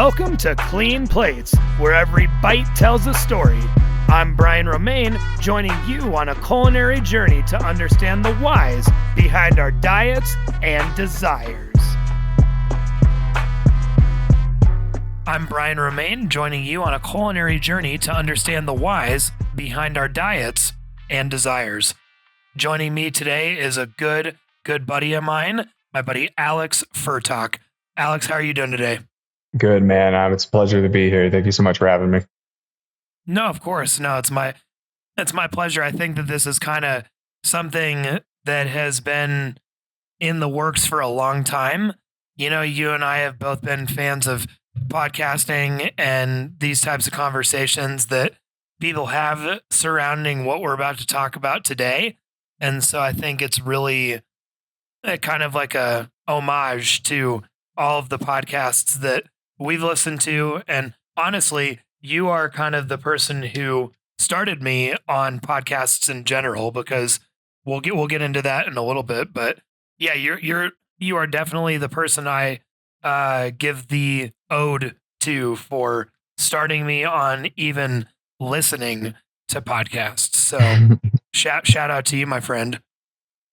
Welcome to Clean Plates, where every bite tells a story. I'm Brian Romaine, joining you on a culinary journey to understand the whys behind our diets and desires. I'm Brian Romaine, joining you on a culinary journey to understand the whys behind our diets and desires. Joining me today is a good buddy of mine, my buddy Alex Furtak. Alex, how are you doing today? Good, man. It's a pleasure to be here. Thank you so much for having me. No, of course. No, it's my pleasure. I think that this is kind of something that has been in the works for a long time. You know, you and I have both been fans of podcasting and these types of conversations that people have surrounding what we're about to talk about today. And so I think it's really kind of like a homage to all of the podcasts that we've listened to. And honestly, you are kind of the person who started me on podcasts in general, because we'll get into that in a little bit. But yeah, you are definitely the person I give the ode to for starting me on even listening to podcasts. So shout out to you, my friend.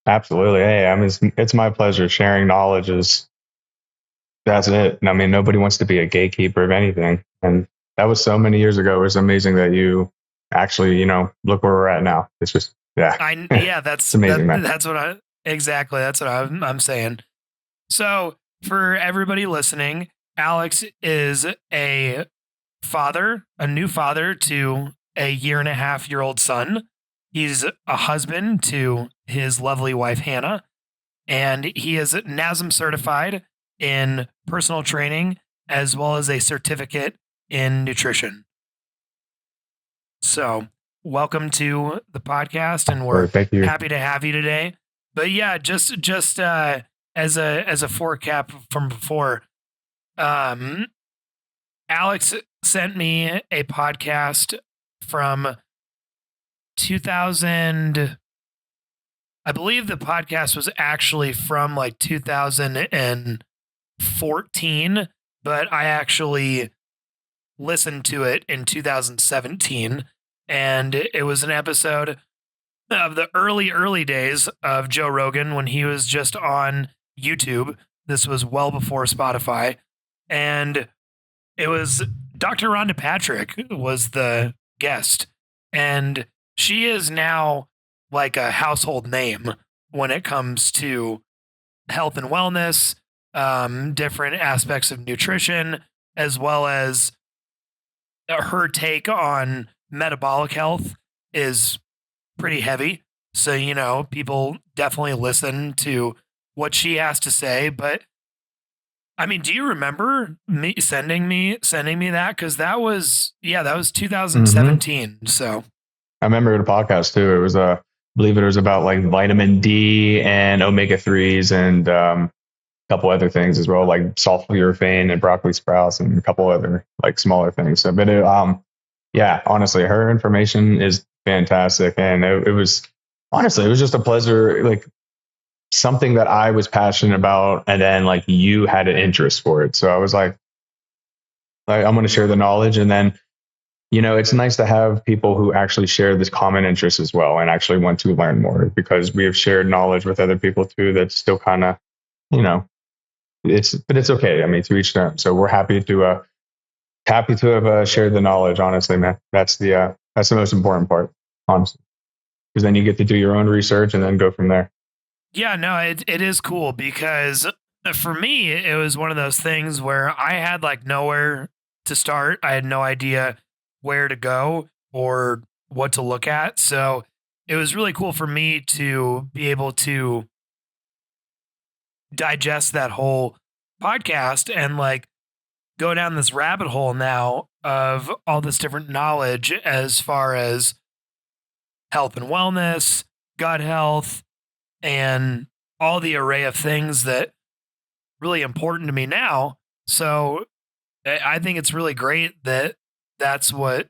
Absolutely. Hey, it's my pleasure. Sharing knowledge that's it. I mean, nobody wants to be a gatekeeper of anything. And that was so many years ago. It was amazing that you actually, look where we're at now. It's just, yeah. That's amazing, man. That's what I'm saying. So for everybody listening, Alex is a new father to a 1.5-year-old son. He's a husband to his lovely wife, Hannah, and he is NASM certified in personal training, as well as a certificate in nutrition. So welcome to the podcast, and we're happy to have you today. But yeah, just as a forecap from before, Alex sent me a podcast from 2000. I believe the podcast was actually from like 2014, but I actually listened to it in 2017, and it was an episode of the early days of Joe Rogan when he was just on YouTube. This was well before Spotify, and it was Dr. Rhonda Patrick was the guest, and she is now like a household name when it comes to health and wellness, different aspects of nutrition, as well as her take on metabolic health is pretty heavy. So, people definitely listen to what she has to say. But I mean, do you remember me sending me that? Because that was 2017. Mm-hmm. So I remember the podcast too. It was believe it was about like vitamin D and omega-3s and a couple other things as well, like sulforaphane and broccoli sprouts and a couple other like smaller things. So, but honestly, her information is fantastic, and it was just a pleasure, like something that I was passionate about, and then like you had an interest for it. So I was like I'm going to share the knowledge, and then it's nice to have people who actually share this common interest as well and actually want to learn more, because we have shared knowledge with other people too. That's still kind of, it's okay. I mean, to each their own. So we're happy to have shared the knowledge. Honestly, man, that's the most important part, honestly, because then you get to do your own research and then go from there. Yeah, no, it is cool, because for me, it was one of those things where I had like nowhere to start. I had no idea where to go or what to look at. So it was really cool for me to be able to digest that whole podcast and like go down this rabbit hole now of all this different knowledge as far as health and wellness, gut health, and all the array of things that really important to me now. So I think it's really great that that's what,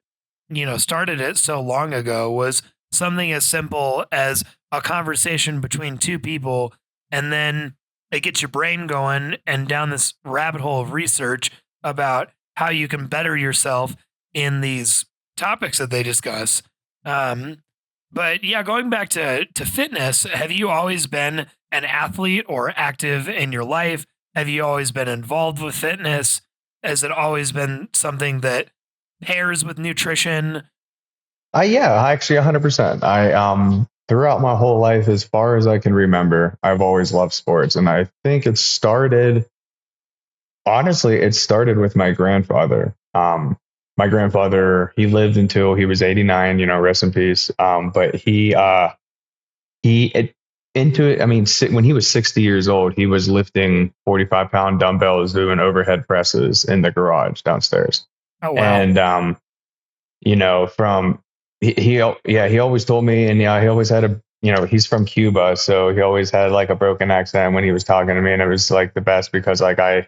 started it so long ago, was something as simple as a conversation between two people, and then it gets your brain going and down this rabbit hole of research about how you can better yourself in these topics that they discuss. Um, but yeah, going back to fitness, have you always been an athlete or active in your life? Have you always been involved with fitness? Has it always been something that pairs with nutrition? Yeah, actually 100%. Throughout my whole life, as far as I can remember, I've always loved sports. And I think honestly, it started with my grandfather. My grandfather, he lived until he was 89, rest in peace. But he, it, into it, I mean, when he was 60 years old, he was lifting 45-pound dumbbells, doing overhead presses in the garage downstairs. Oh wow. And, from he always told me, and yeah, he always had he's from Cuba, so he always had like a broken accent when he was talking to me, and it was like the best because like I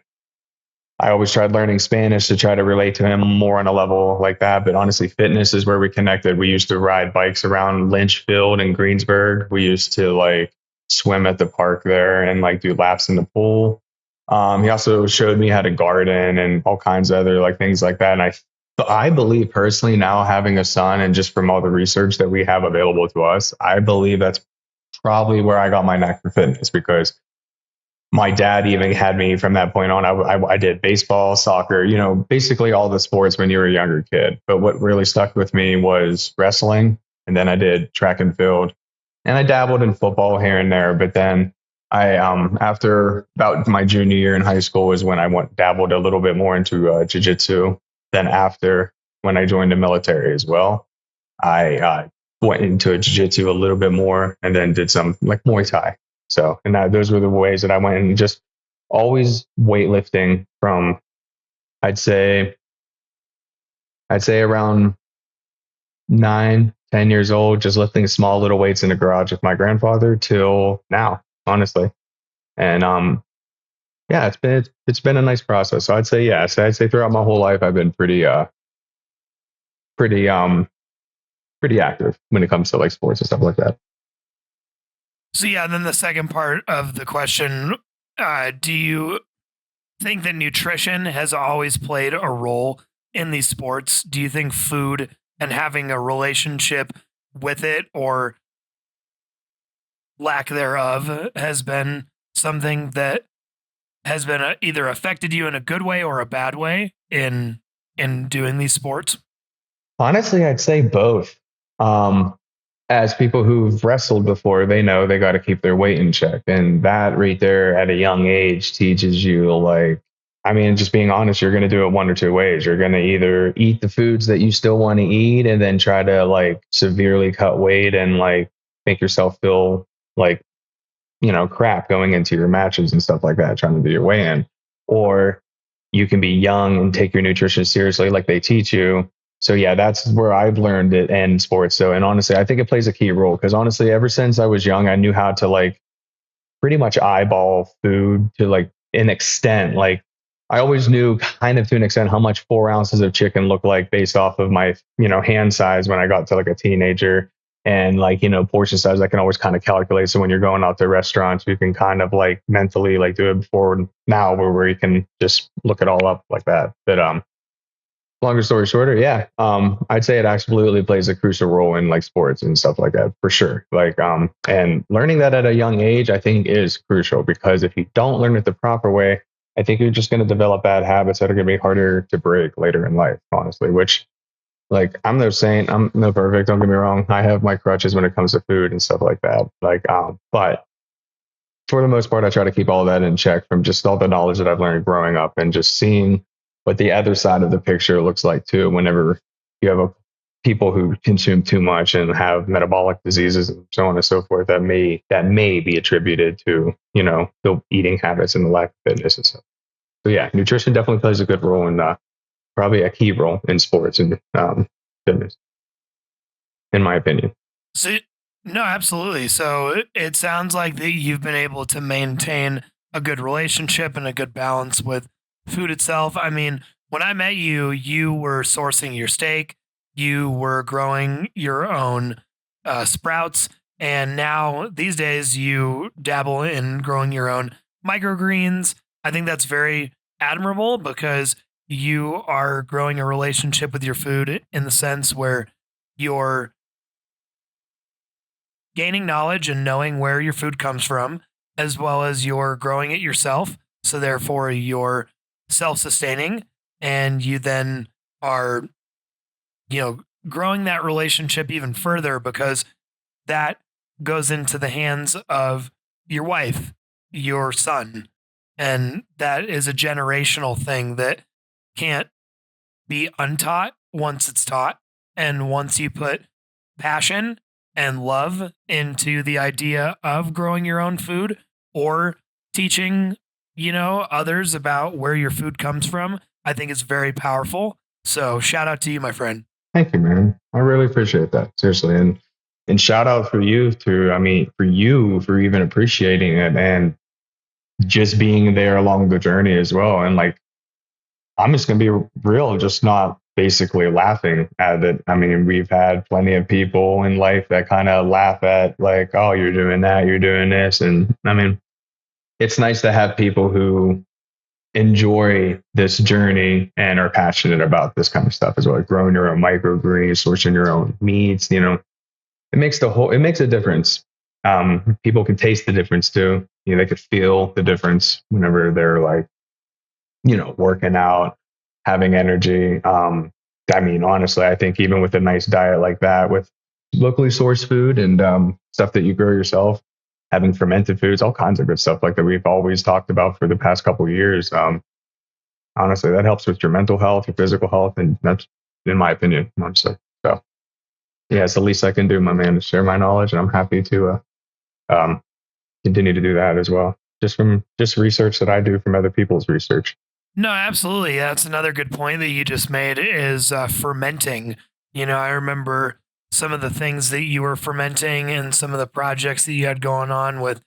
always tried learning Spanish to try to relate to him more on a level like that. But honestly, fitness is where we connected. We used to ride bikes around Lynch Field in Greensburg. We used to like swim at the park there and like do laps in the pool. He also showed me how to garden and all kinds of other like things like that. And I believe personally now having a son and just from all the research that we have available to us, I believe that's probably where I got my knack for fitness because my dad even had me from that point on. I did baseball, soccer, basically all the sports when you were a younger kid. But what really stuck with me was wrestling. And then I did track and field and I dabbled in football here and there. But then after about my junior year in high school was when I dabbled a little bit more into jiu-jitsu. Then after when I joined the military as well, I went into jiu-jitsu a little bit more and then did some like Muay Thai. So, and those were the ways that I went and just always weightlifting from, I'd say around 9, 10 years old, just lifting small little weights in the garage with my grandfather till now, honestly. And, yeah, it's been a nice process. So I'd say, yeah, so I'd say throughout my whole life, I've been pretty, pretty active when it comes to like sports and stuff like that. So yeah, then the second part of the question, do you think that nutrition has always played a role in these sports? Do you think food and having a relationship with it or lack thereof has been something that has been either affected you in a good way or a bad way in doing these sports? Honestly, I'd say both. Um, as people who've wrestled before, they know they got to keep their weight in check. And that right there at a young age teaches you, like, I mean, just being honest, you're going to do it one or two ways. You're going to either eat the foods that you still want to eat and then try to like severely cut weight and like make yourself feel like, crap going into your matches and stuff like that, trying to do your weigh in. Or you can be young and take your nutrition seriously, like they teach you. So yeah, that's where I've learned it in sports. So, and honestly, I think it plays a key role because honestly, ever since I was young, I knew how to like pretty much eyeball food to like an extent. Like I always knew kind of to an extent how much 4 ounces of chicken looked like based off of my, hand size when I got to like a teenager and like, portion size I can always kind of calculate. So when you're going out to restaurants, you can kind of like mentally like do it before now where you can just look it all up like that. But, longer story shorter, yeah. I'd say it absolutely plays a crucial role in like sports and stuff like that for sure. Like, and learning that at a young age, I think is crucial because if you don't learn it the proper way, I think you're just going to develop bad habits that are going to be harder to break later in life, honestly, which like, I'm no saint, I'm no perfect. Don't get me wrong. I have my crutches when it comes to food and stuff like that. Like, but for the most part, I try to keep all that in check from just all the knowledge that I've learned growing up and just seeing what the other side of the picture looks like too. Whenever you have people who consume too much and have metabolic diseases and so on and so forth, that may be attributed to the eating habits and the lack of fitness and stuff. So yeah, nutrition definitely plays a good role in probably a key role in sports and fitness, in my opinion. So no, absolutely. So it sounds like that you've been able to maintain a good relationship and a good balance with food itself. I mean, when I met you, you were sourcing your steak, you were growing your own sprouts, and now these days you dabble in growing your own microgreens. I think that's very admirable because you are growing a relationship with your food in the sense where you're gaining knowledge and knowing where your food comes from, as well as you're growing it yourself. So therefore, you're self-sustaining, and you then are, growing that relationship even further because that goes into the hands of your wife, your son, and that is a generational thing that can't be untaught once it's taught. And once you put passion and love into the idea of growing your own food or teaching, others about where your food comes from, I think it's very powerful. So shout out to you, my friend. Thank you, man. I really appreciate that. Seriously. And shout out for you to, I mean, for you for even appreciating it and just being there along the journey as well. And like, I'm just going to be real, just not basically laughing at it. I mean, we've had plenty of people in life that kind of laugh at like, oh, you're doing that, you're doing this. And I mean, it's nice to have people who enjoy this journey and are passionate about this kind of stuff as well. Like growing your own microgreens, sourcing your own meats, it makes a difference. People can taste the difference too. They could feel the difference whenever they're like, working out, having energy. I mean, honestly, I think even with a nice diet like that, with locally sourced food and stuff that you grow yourself, having fermented foods, all kinds of good stuff like that we've always talked about for the past couple of years. Honestly, that helps with your mental health, your physical health, and that's, in my opinion, honestly. So, yeah, it's the least I can do, my man, is share my knowledge, and I'm happy to um, continue to do that as well, just from just research that I do from other people's research. No, absolutely. That's another good point that you just made is fermenting. I remember some of the things that you were fermenting and some of the projects that you had going on with,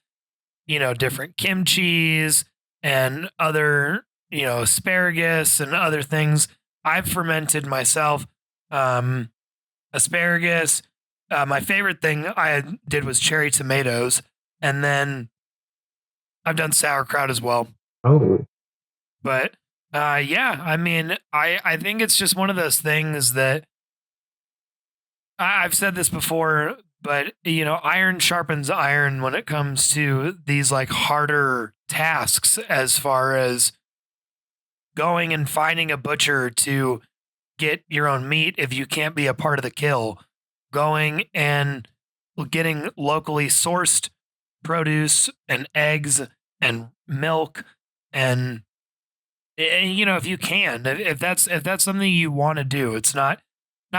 different kimchis and other, asparagus and other things. I've fermented myself. Asparagus. My favorite thing I did was cherry tomatoes. And then I've done sauerkraut as well. Oh, But yeah, I mean, I think it's just one of those things that I've said this before, but iron sharpens iron when it comes to these like harder tasks as far as going and finding a butcher to get your own meat if you can't be a part of the kill, going and getting locally sourced produce and eggs and milk and if you can, if that's something you want to do, it's not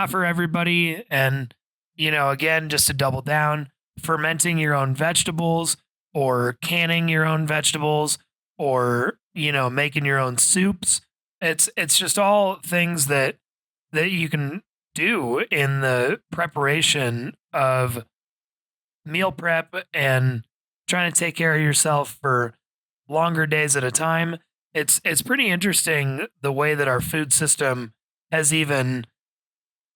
for everybody. And again, just to double down, fermenting your own vegetables or canning your own vegetables or making your own soups. It's just all things that you can do in the preparation of meal prep and trying to take care of yourself for longer days at a time. It's pretty interesting the way that our food system has even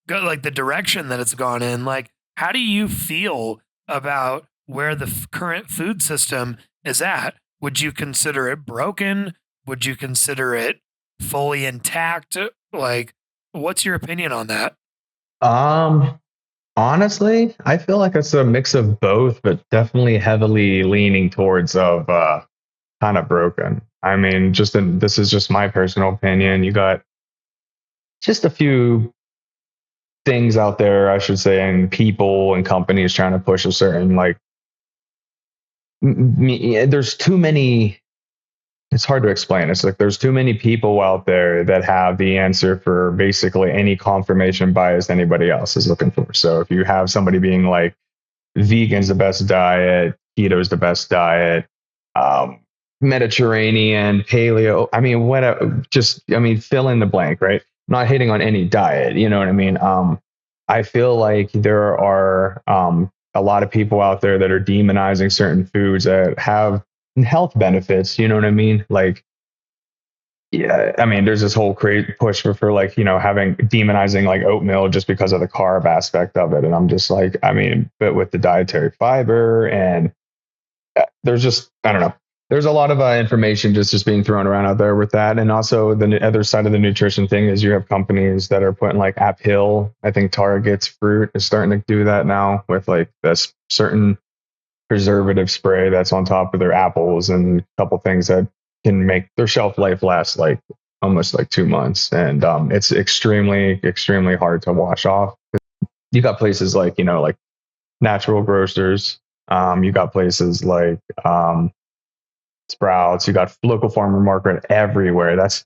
got like the direction that it's gone in. Like, how do you feel about where the current food system is at? Would you consider it broken? Would you consider it fully intact? Like, what's your opinion on that? um, honestly, I feel like it's a mix of both, but definitely heavily leaning towards of kind of broken. I mean, this is just my personal opinion. You got just a few things out there, I should say, and people and companies trying to push a certain like. There's too many. It's hard to explain. It's like there's too many people out there that have the answer for basically any confirmation bias anybody else is looking for. So if you have somebody being like, vegan's the best diet, keto's the best diet, um, Mediterranean, paleo. I mean, fill in the blank, right? I'm not hitting on any diet. You know what I mean? I feel like there are a lot of people out there that are demonizing certain foods that have health benefits. You know what I mean? Like, yeah, I mean, there's this whole crazy push for like, having demonizing like oatmeal just because of the carb aspect of it. And I'm just like, I mean, but with the dietary fiber and there's just, I don't know. there's a lot of information just being thrown around out there with that. And also the other side of the nutrition thing is you have companies that are putting like Apple, I think Target's fruit is starting to do that now with like this certain preservative spray that's on top of their apples and a couple things that can make their shelf life last like almost like 2 months. And it's extremely hard to wash off. You got places like, like natural grocers. You got places like Sprouts. You got local farmer market everywhere. That's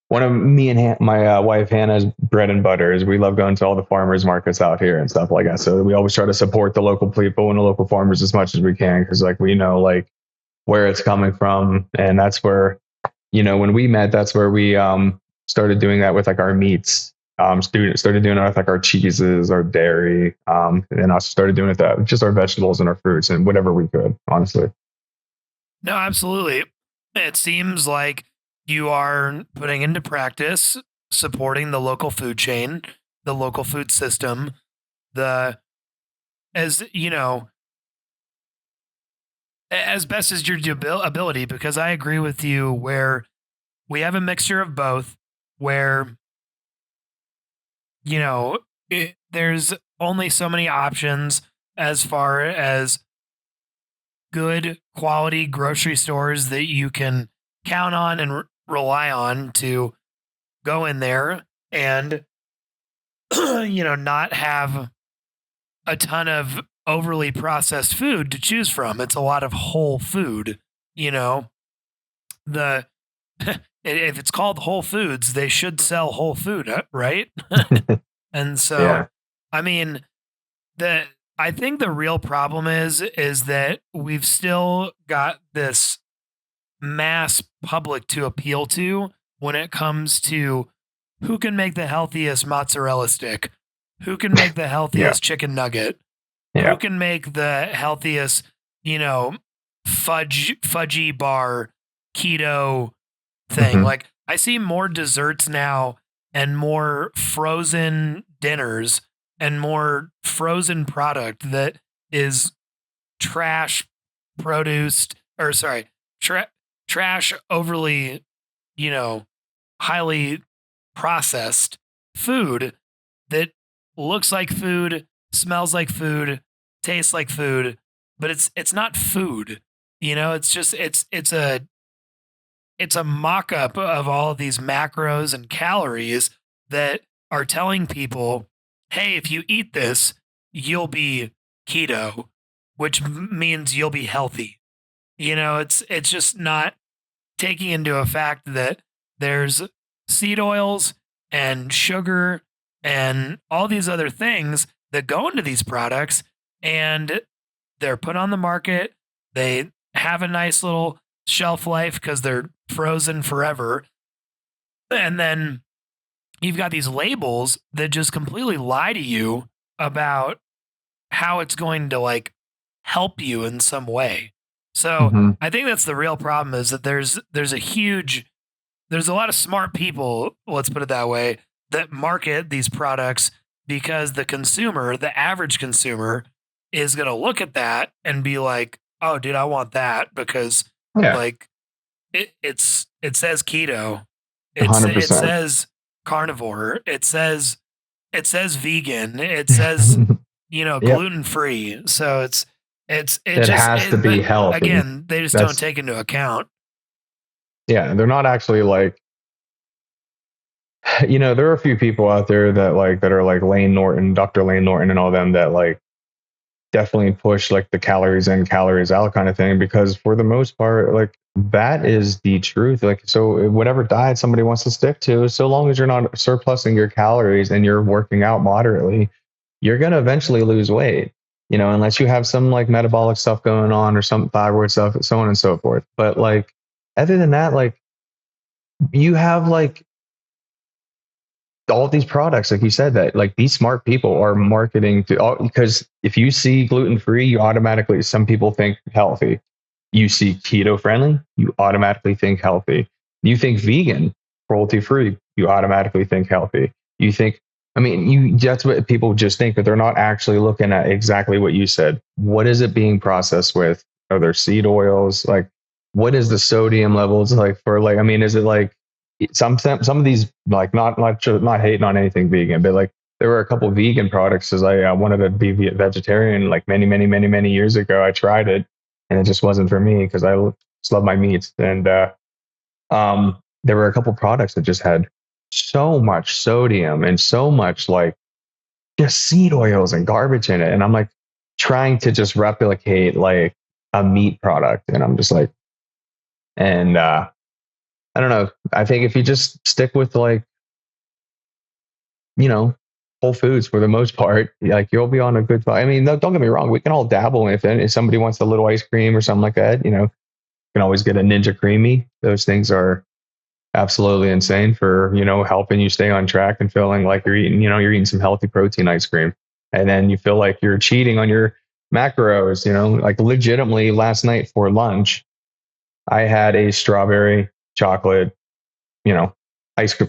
one of me and my wife Hannah's bread and butter is we love going to all the farmers markets out here and stuff like that. So we always try to support the local people and the local farmers as much as we can because like we know like where it's coming from, and that's where when we met, that's where we started doing that with like our meats. Started doing it with like our cheeses, our dairy, and also started doing it with just our vegetables and our fruits and whatever we could, honestly. No, absolutely. It seems like you are putting into practice supporting the local food chain, the local food system, the as as best as your ability, because I agree with you where we have a mixture of both, where there's only so many options as far as good quality grocery stores that you can count on and rely on to go in there and not have a ton of overly processed food to choose from. It's a lot of whole food. The if it's called Whole Foods, they should sell whole food, right? And so, Yeah. I mean, I think the real problem is that we've still got this mass public to appeal to when it comes to who can make the healthiest mozzarella stick, who can make the healthiest chicken nugget, who can make the healthiest, fudgy bar keto thing. Mm-hmm. Like I see more desserts now and more frozen dinners and more frozen product that is trash produced or sorry, trash overly, highly processed food that looks like food, smells like food, tastes like food, but it's not food. It's just it's a mock-up of all of these macros and calories that are telling people, hey, if you eat this, you'll be keto, which means you'll be healthy. It's just not taking into a fact that there's seed oils and sugar and all these other things that go into these products, and they're put on the market. They have a nice little shelf life because they're frozen forever. And then you've got these labels that just completely lie to you about how it's going to like help you in some way. So Mm-hmm. I think that's the real problem is that there's a lot of smart people, let's put it that way, that market these products because the average consumer is going to look at that and be like, oh dude, I want that because like it says keto. It 100%. says carnivore. It says vegan. It says, gluten free. So it has to be healthy. Again, they just don't take into account. Yeah, they're not actually like, there are a few people out there that are like Dr. Lane Norton and all them that like definitely push like the calories in, calories out kind of thing, because for the most part, like that is the truth. Like, so whatever diet somebody wants to stick to, so long as you're not surplusing your calories and you're working out moderately, you're going to eventually lose weight, unless you have some like metabolic stuff going on or some thyroid stuff, so on and so forth. But like, other than that, like you have like all these products, like you said, that like these smart people are marketing to, because if you see gluten free, you automatically, some people think healthy. You see keto friendly, you automatically think healthy. You think vegan, cruelty free, you automatically think healthy. You think, that's what people just think, but they're not actually looking at exactly what you said. What is it being processed with? Are there seed oils? Like, what is the sodium levels like for like, I mean, is it like some of these, like not hating on anything vegan, but like there were a couple of vegan products as I wanted to be vegetarian like many years ago. I tried it and it just wasn't for me because I just love my meats. And there were a couple products that just had so much sodium and so much like just seed oils and garbage in it. And I'm like trying to just replicate like a meat product. And I'm just like, and I don't know. I think if you just stick with like, you know, whole foods for the most part, like you'll be on a good. I mean, don't get me wrong. We can all dabble if somebody wants a little ice cream or something like that. You know, you can always get a Ninja Creamy. Those things are absolutely insane for, you know, helping you stay on track and feeling like you're eating, you know, you're eating some healthy protein ice cream. And then you feel like you're cheating on your macros, you know, like legitimately last night for lunch, I had a strawberry chocolate, you know,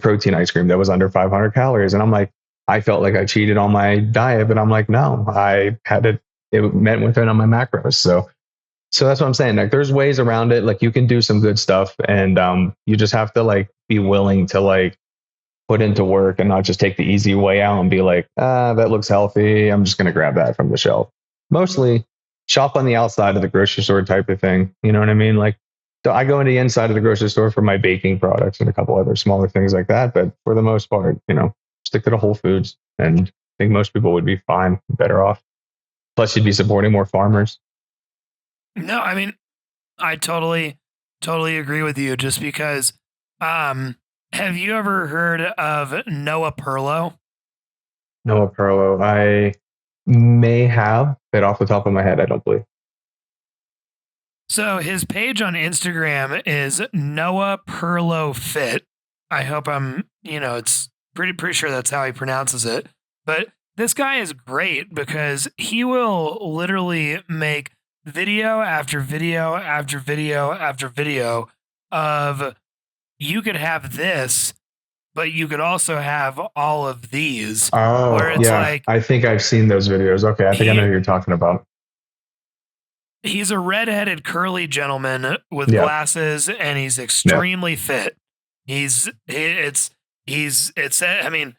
protein ice cream that was under 500 calories. And I'm like, I felt like I cheated on my diet, but I'm like, no, I had it meant within on my macros. So that's what I'm saying. Like there's ways around it. Like you can do some good stuff and you just have to like be willing to like put into work and not just take the easy way out and be like, that looks healthy. I'm just going to grab that from the shelf. Mostly shop on the outside of the grocery store type of thing. You know what I mean? Like so I go into the inside of the grocery store for my baking products and a couple other smaller things like that. But for the most part, you know, stick to the whole foods. And I think most people would be fine, better off. Plus you'd be supporting more farmers. No, I mean, I totally agree with you just because have you ever heard of Noah Perlo? Noah Perlo. I may have, but off the top of my head, I don't believe. So his page on Instagram is Noah Perlo Fit. I hope I'm, you know, it's pretty sure that's how he pronounces it. But this guy is great because he will literally make video after video after video after video of you could have this, but you could also have all of these. Where Oh, it's yeah. like I think I've seen those videos. Okay. I think I know he who you're talking about. he's a redheaded curly gentleman with Yeah. glasses and he's Yeah. extremely fit. I mean,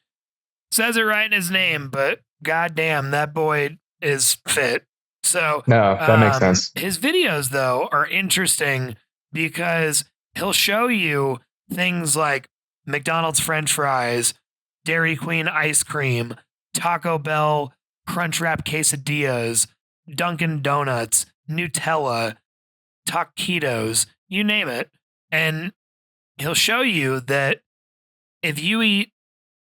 says it right in his name, but goddamn, that boy is fit. So, No, that makes sense. his videos though are interesting because he'll show you things like McDonald's French fries, Dairy Queen ice cream, Taco Bell Crunch Wrap quesadillas, Dunkin' Donuts, Nutella, taquitos, you name it. And he'll show you that if you eat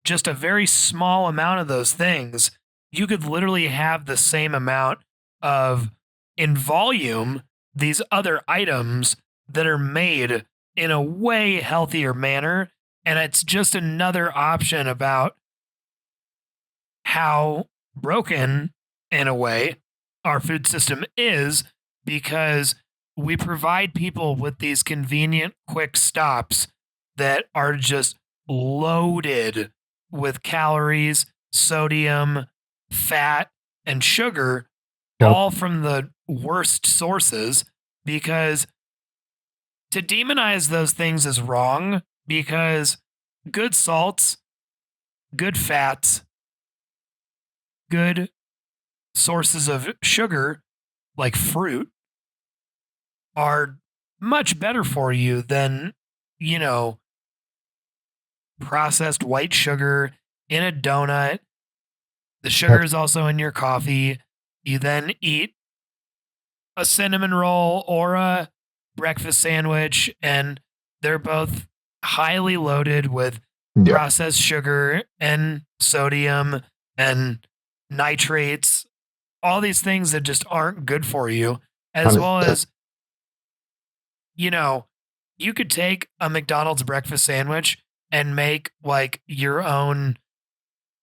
just a very small amount of those things, you could literally have the same amount of in volume these other items that are made in a way healthier manner. And it's just another option about how broken, in a way, our food system is because we provide people with these convenient, quick stops that are just loaded with calories, sodium, fat, and sugar, Yep. all from the worst sources. Because to demonize those things is wrong because good salts, good fats, good sources of sugar like fruit are much better for you than, you know, processed white sugar in a donut. The sugar is also in your coffee. You then eat a cinnamon roll or a breakfast sandwich, and they're both highly loaded with Yeah. processed sugar and sodium and nitrates, all these things that just aren't good for you, as well 100%. as, you know, you could take a McDonald's breakfast sandwich and make like your own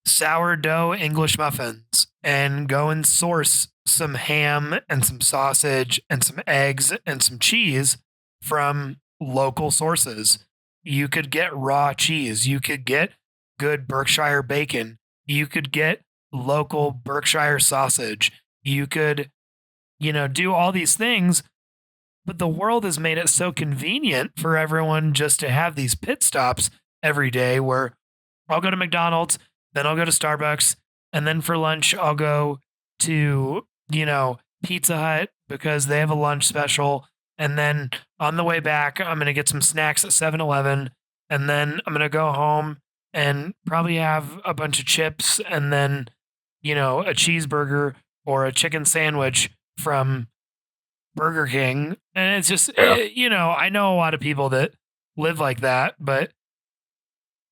sourdough English muffins and go and source some ham and some sausage and some eggs and some cheese from local sources. You could get raw cheese. You could get good Berkshire bacon. You could get local Berkshire sausage. You could, you know, do all these things But the world has made it so convenient for everyone just to have these pit stops every day where I'll go to McDonald's, then I'll go to Starbucks, and then for lunch, I'll go to, Pizza Hut because they have a lunch special. And then on the way back, I'm going to get some snacks at 7-Eleven. And then I'm going to go home and probably have a bunch of chips and then, a cheeseburger or a chicken sandwich from Burger King. And it's just, Yeah. I know a lot of people that live like that, but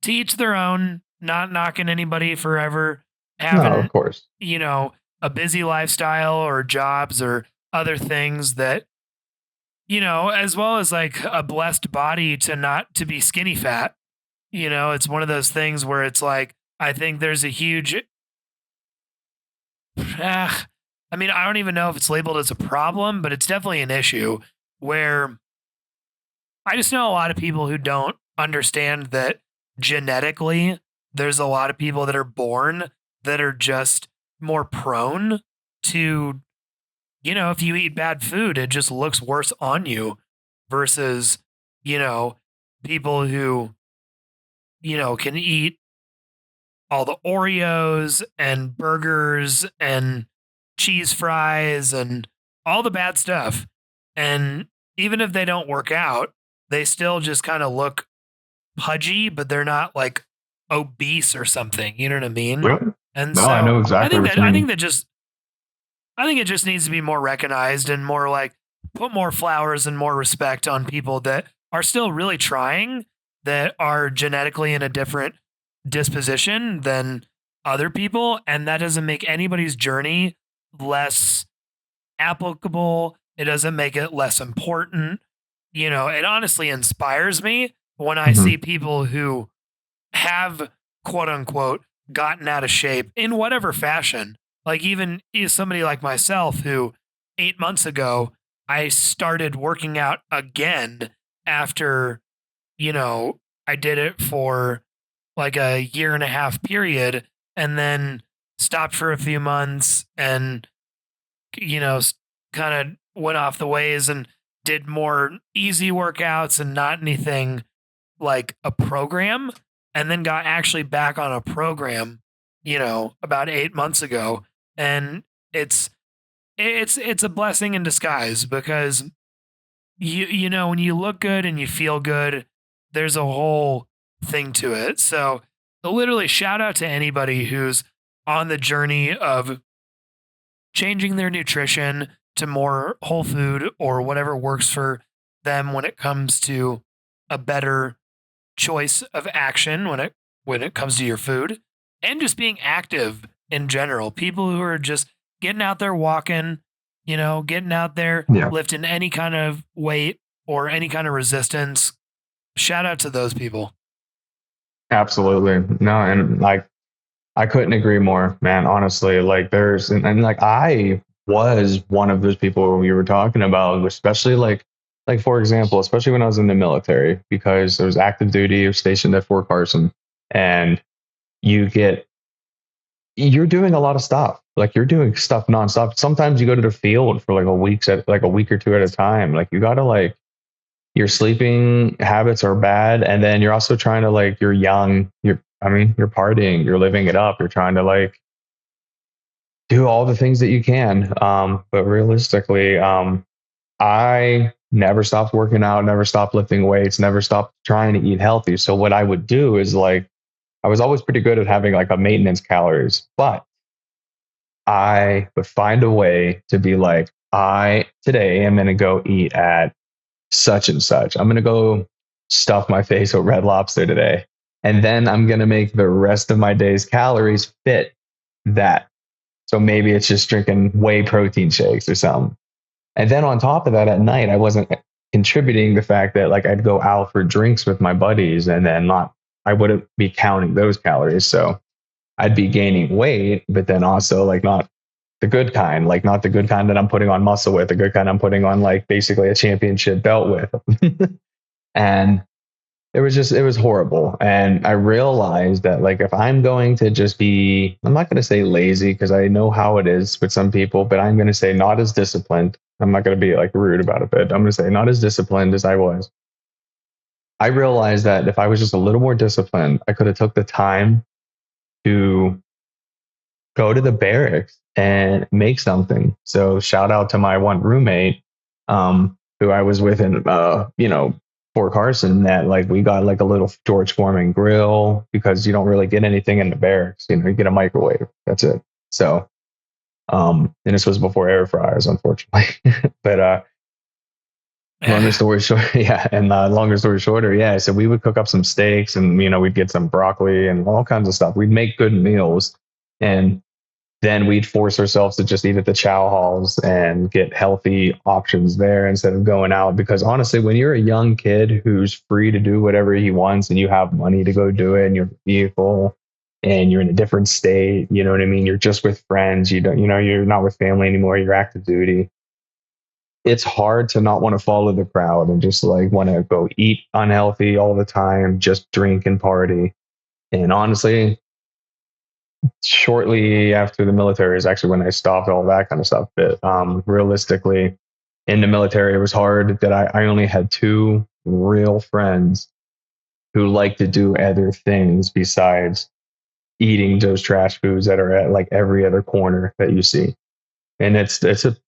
to each their own, not knocking anybody forever No, of having, course. a busy lifestyle or jobs or other things that, as well as like a blessed body to not to be skinny fat. It's one of those things where it's like, I think there's a huge, I don't even know if it's labeled as a problem, but it's definitely an issue where I just know a lot of people who don't understand that genetically, there's a lot of people that are born that are just more prone to, if you eat bad food, it just looks worse on you versus, people who, can eat all the Oreos and burgers and cheese fries and all the bad stuff. And even if they don't work out, they still just kind of look pudgy, but they're not like obese or something. You know what I mean? Yeah. And No, I know so exactly what you I mean. think that just I think it just needs to be more recognized and more like put more flowers and more respect on people that are still really trying, that are genetically in a different disposition than other people. And that doesn't make anybody's journey less applicable. It doesn't make it less important. It honestly inspires me when I Mhm. see people who have quote unquote gotten out of shape in whatever fashion. Like even somebody like myself who 8 months ago, I started working out again after, I did it for like a year and a half period and then stopped for a few months and, kind of went off the ways and did more easy workouts and not anything like a program, and then got actually back on a program, about 8 months ago. And it's a blessing in disguise because when you look good and you feel good, there's a whole thing to it. So literally shout out to anybody who's on the journey of changing their nutrition to more whole food or whatever works for them when it comes to a better choice of action when it comes to your food, and just being active in general. People who are just getting out there walking, getting out there Yeah, lifting any kind of weight or any kind of resistance. Shout out to those people. absolutely. No, and like I couldn't agree more, man. Honestly, like and like I was one of those people we were talking about, especially like for example, especially when I was in the military, because there was active duty, I was stationed at Fort Carson, and you get you're doing a lot of stuff. Like you're doing stuff nonstop. Sometimes you go to the field for like a week or two at a time. Like you gotta like your sleeping habits are bad, and then you're also trying to like you're young, you're partying, you're living it up, you're trying to like do all the things that you can. But realistically, I never stopped working out, never stopped lifting weights, never stopped trying to eat healthy. So what I would do is like I was always pretty good at having like a maintenance calories, but I would find a way to be like, I today am going to go eat at such and such. I'm going to go stuff my face with Red Lobster today. And then I'm going to make the rest of my day's calories fit that. So maybe it's just drinking whey protein shakes or something. And then on top of that, at night, I wasn't contributing the fact that like I'd go out for drinks with my buddies and then I wouldn't be counting those calories. So I'd be gaining weight, but then also like not the good kind, like not the good kind that I'm putting on muscle with, the good kind I'm putting on like basically a championship belt with. And it was horrible. And I realized that like if I'm going to just be, I'm not going to say lazy because I know how it is with some people, but I'm going to say not as disciplined. I'm not going to be like rude about it, but I'm going to say not as disciplined as I was. I realized that if I was just a little more disciplined, I could have took the time to go to the barracks and make something. So shout out to my one roommate, who I was with in, Fort Carson, that like we got like a little George Foreman grill, because you don't really get anything in the barracks. You get a microwave. That's it. So, and this was before air fryers, unfortunately. But longer story short, yeah. And longer story shorter, yeah. So we would cook up some steaks, and we'd get some broccoli and all kinds of stuff. We'd make good meals, and then we'd force ourselves to just eat at the chow halls and get healthy options there instead of going out. Because honestly, when you're a young kid who's free to do whatever he wants, and you have money to go do it, and you're vehicle, and you're in a different state, you know what I mean? You're just with friends. You're not with family anymore. You're active duty. It's hard to not want to follow the crowd and just like want to go eat unhealthy all the time, just drink and party. And honestly, shortly after the military is actually when I stopped all that kind of stuff. But realistically, in the military, it was hard that I only had two real friends who like to do other things besides eating those trash foods that are at like every other corner that you see. And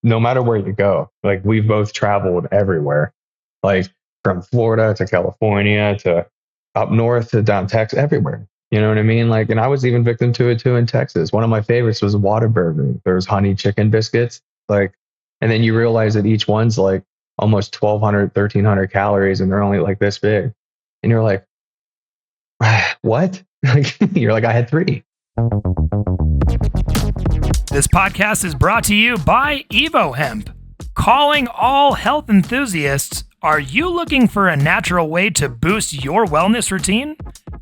no matter where you go, like we've both traveled everywhere, like from Florida to California to up north to down Texas, everywhere. You know what I mean? Like, and I was even victim to it too in Texas. One of my favorites was Whataburger. There's honey chicken biscuits, like, and then you realize that each one's like almost 1,200, 1,300 calories, and they're only like this big. And you're like, what? Like, you're like, I had 3. This podcast is brought to you by Evo Hemp. Calling all health enthusiasts, are you looking for a natural way to boost your wellness routine?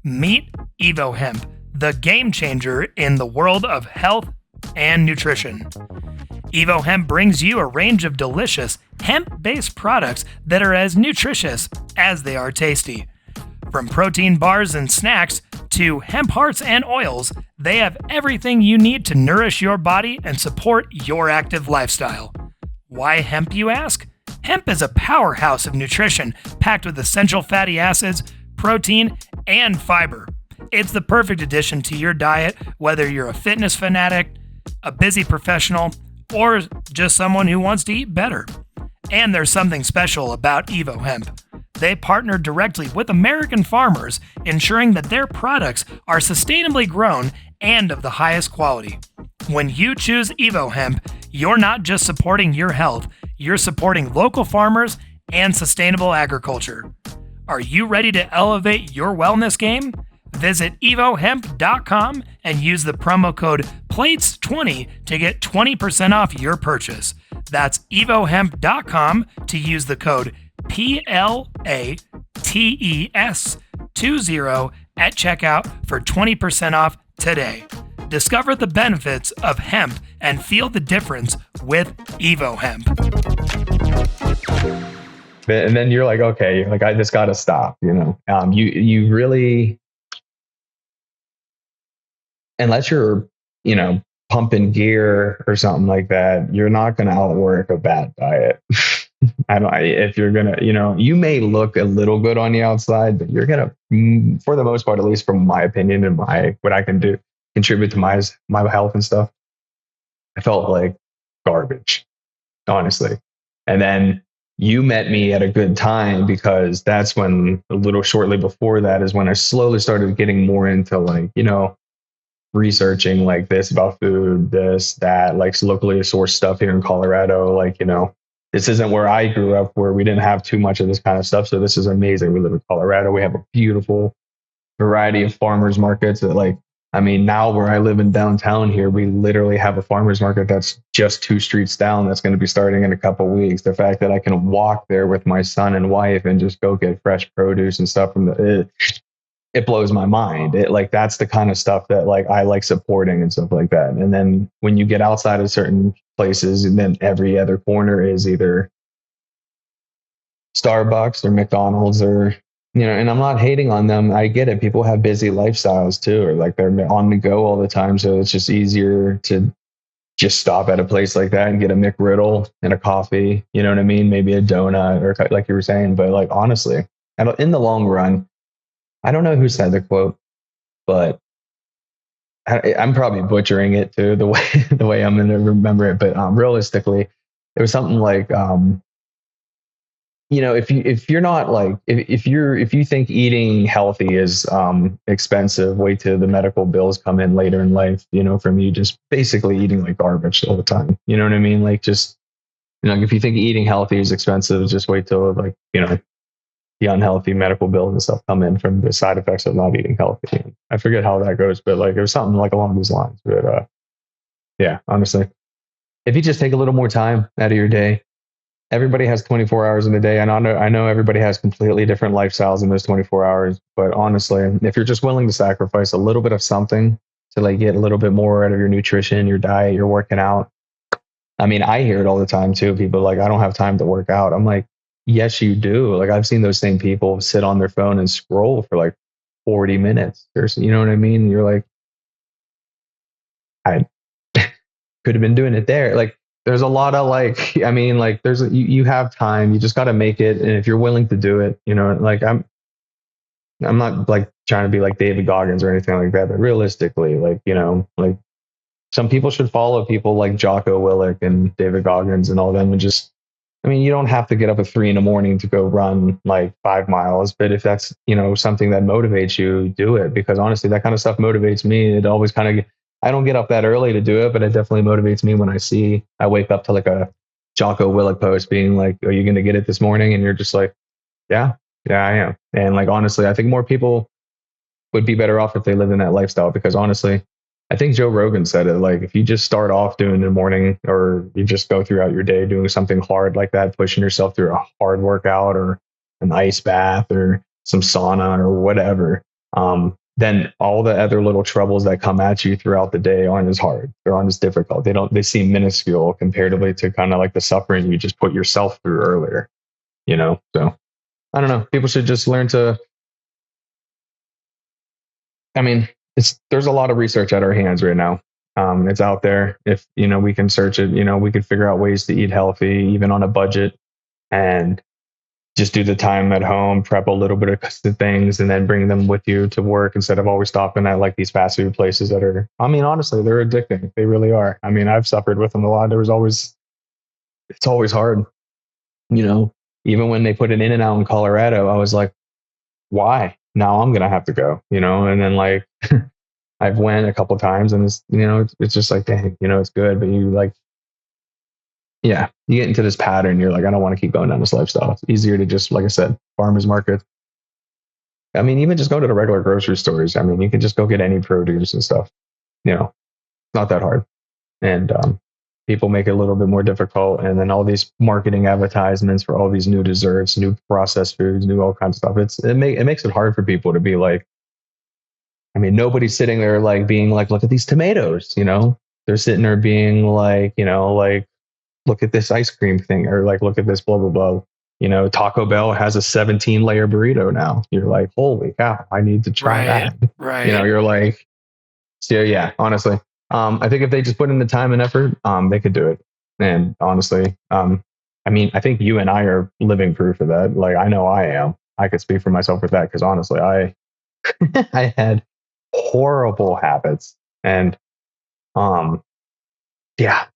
Meet Evo Hemp, the game changer in the world of health and nutrition. Evo Hemp brings you a range of delicious hemp-based products that are as nutritious as they are tasty. From protein bars and snacks to hemp hearts and oils, they have everything you need to nourish your body and support your active lifestyle. Why hemp, you ask? Hemp is a powerhouse of nutrition packed with essential fatty acids, protein, and fiber. It's the perfect addition to your diet, whether you're a fitness fanatic, a busy professional, or just someone who wants to eat better. And there's something special about Evo Hemp. They partner directly with American farmers, ensuring that their products are sustainably grown and of the highest quality. When you choose Evo Hemp, you're not just supporting your health, you're supporting local farmers and sustainable agriculture. Are you ready to elevate your wellness game? Visit evohemp.com and use the promo code PLATES20 to get 20% off your purchase. That's evohemp.com to use the code PLATES20 at checkout for 20% off today. Discover the benefits of hemp and feel the difference with Evo Hemp. And then you're like, okay, like I just got to stop, you really, unless you're, pumping gear or something like that, you're not going to outwork a bad diet. If you're going to, you may look a little good on the outside, but you're going to, for the most part, at least from my opinion and what I can do, contribute to my health and stuff. I felt like garbage, honestly. And then you met me at a good time, because that's when, a little shortly before that, is when I slowly started getting more into like, researching like this about food, this, that, like locally sourced stuff here in Colorado. Like, this isn't where I grew up, where we didn't have too much of this kind of stuff. So this is amazing. We live in Colorado. We have a beautiful variety of farmers markets that now where I live in downtown here, we literally have a farmers market that's just 2 streets down. That's going to be starting in a couple of weeks. The fact that I can walk there with my son and wife and just go get fresh produce and stuff it blows my mind. That's the kind of stuff that I like supporting and stuff like that. And then when you get outside of certain places, and then every other corner is either Starbucks or McDonald's or, and I'm not hating on them. I get it. People have busy lifestyles too, or they're on the go all the time. So it's just easier to just stop at a place like that and get a McGriddle and a coffee. You know what I mean? Maybe a donut or like you were saying. But like honestly, in the long run, I don't know who said the quote, but I'm probably butchering it too the way the way I'm going to remember it. But realistically, it was something like if you're not like if you think eating healthy is expensive, wait till the medical bills come in later in life, from you just basically eating like garbage all the time. You know what I mean? Like just if you think eating healthy is expensive, just wait till like the unhealthy medical bills and stuff come in from the side effects of not eating healthy. I forget how that goes, but like it was something like along these lines. But yeah, honestly, if you just take a little more time out of your day, everybody has 24 hours in a day, and I know everybody has completely different lifestyles in those 24 hours. But honestly, if you're just willing to sacrifice a little bit of something to like get a little bit more out of your nutrition, your diet, your working out. I mean, I hear it all the time too. People are like, I don't have time to work out. I'm like, yes, you do. Like I've seen those same people sit on their phone and scroll for like 40 minutes. You know what I mean? You're like, I could have been doing it there. Like there's a lot of like, I mean, like you have time, you just got to make it. And if you're willing to do it, like I'm not like trying to be like David Goggins or anything like that, but realistically, like, like some people should follow people like Jocko Willink and David Goggins and all them and just, I mean, you don't have to get up at 3 a.m. to go run like 5 miles, but if that's, something that motivates you, do it. Because honestly, that kind of stuff motivates me. It always kind of, I don't get up that early to do it, but it definitely motivates me when I wake up to like a Jocko Willink post being like, are you going to get it this morning? And you're just like, yeah, I am. And like, honestly, I think more people would be better off if they lived in that lifestyle because honestly, I think Joe Rogan said it like if you just start off doing the morning or you just go throughout your day doing something hard like that, pushing yourself through a hard workout or an ice bath or some sauna or whatever, then all the other little troubles that come at you throughout the day aren't as hard. They're aren't as difficult. They seem minuscule comparatively to kind of like the suffering you just put yourself through earlier, So I don't know. People should just learn to, I mean, there's a lot of research at our hands right now. It's out there. If we can search it, we could figure out ways to eat healthy, even on a budget, and just do the time at home, prep a little bit of things, and then bring them with you to work instead of always stopping at like these fast food places that are. I mean, honestly, they're addicting. They really are. I mean, I've suffered with them a lot. It's always hard. Even when they put an In-N-Out in Colorado, I was like, why? Now I'm gonna have to go, and then like I've went a couple times and it's just like, dang, it's good, but you like, yeah, you get into this pattern. You're like, I don't want to keep going down this lifestyle. It's easier to just, like I said, farmers market. I mean, even just go to the regular grocery stores. I mean, you can just go get any produce and stuff. Not that hard. And people make it a little bit more difficult. And then all these marketing advertisements for all these new desserts, new processed foods, new all kinds of stuff. It makes it hard for people to be like, I mean, nobody's sitting there like being like, look at these tomatoes, they're sitting there being like, like, look at this ice cream thing or like, look at this blah, blah, blah. Taco Bell has a 17-layer burrito now. You're like, holy cow, I need to try that. Right. You're like, so yeah, honestly, I think if they just put in the time and effort, they could do it. And honestly, I mean, I think you and I are living proof of that. Like, I know I am. I could speak for myself with that because honestly, I had horrible habits, and yeah,